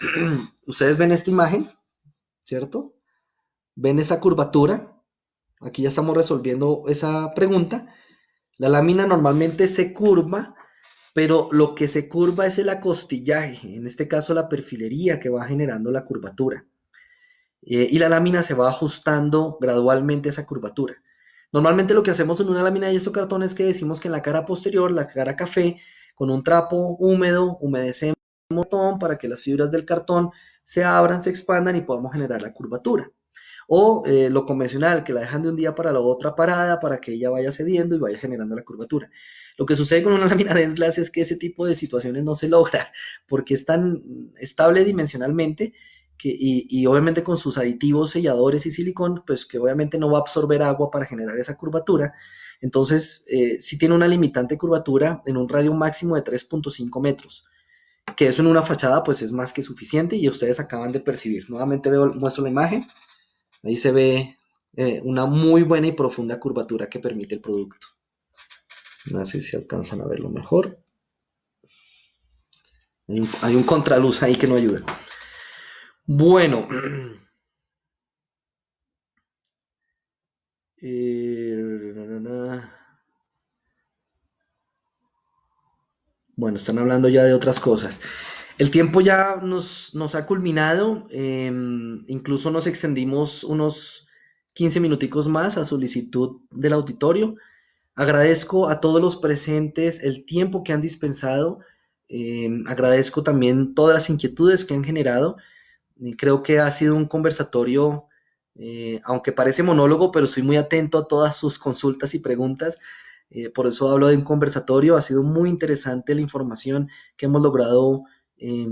ustedes ven esta imagen, ¿cierto? Ven esta curvatura. Aquí ya estamos resolviendo esa pregunta. La lámina normalmente se curva, pero lo que se curva es el acostillaje, en este caso la perfilería que va generando la curvatura. Y la lámina se va ajustando gradualmente a esa curvatura. Normalmente lo que hacemos en una lámina de yeso cartón es que decimos que en la cara posterior, la cara café, con un trapo húmedo, humedecemos el botón para que las fibras del cartón se abran, se expandan y podamos generar la curvatura. O lo convencional, que la dejan de un día para la otra parada para que ella vaya cediendo y vaya generando la curvatura. Lo que sucede con una lámina de glass es que ese tipo de situaciones no se logra porque es tan estable dimensionalmente y obviamente con sus aditivos selladores y silicón, pues que obviamente no va a absorber agua para generar esa curvatura. Entonces, sí tiene una limitante de curvatura en un radio máximo de 3.5 metros, que eso en una fachada pues es más que suficiente y ustedes acaban de percibir. Nuevamente muestro la imagen. Ahí se ve una muy buena y profunda curvatura que permite el producto. No sé si alcanzan a verlo mejor. Hay un contraluz ahí que no ayuda. Bueno. Bueno, están hablando ya de otras cosas. El tiempo ya nos ha culminado, incluso nos extendimos unos 15 minuticos más a solicitud del auditorio. Agradezco a todos los presentes el tiempo que han dispensado, agradezco también todas las inquietudes que han generado. Y creo que ha sido un conversatorio, aunque parece monólogo, pero estoy muy atento a todas sus consultas y preguntas. Por eso hablo de un conversatorio. Ha sido muy interesante la información que hemos logrado eh,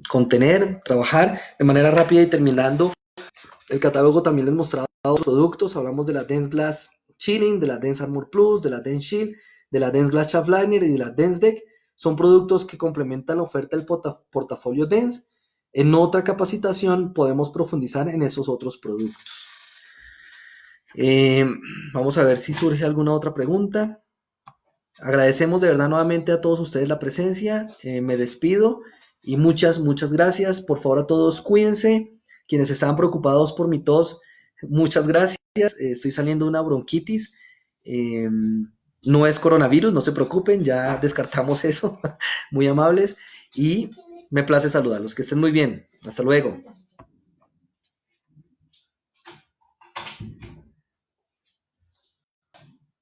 contener, trabajar de manera rápida y terminando. El catálogo también les mostraba los productos. Hablamos de la Dense Glass Chilling, de la Dense Armor Plus, de la Dense Shield, de la Dense Glass Shaft Liner y de la Dense Deck. Son productos que complementan la oferta del portafolio Dense. En otra capacitación podemos profundizar en esos otros productos. Eh, Vamos a ver si surge alguna otra pregunta. Agradecemos de verdad nuevamente a todos ustedes la presencia. Me despido y muchas gracias. Por favor a todos cuídense. Quienes estaban preocupados por mi tos, muchas gracias. Estoy saliendo de una bronquitis. Eh, no es coronavirus, no se preocupen, ya descartamos eso. Muy amables y me place saludarlos. Que estén muy bien. Hasta luego.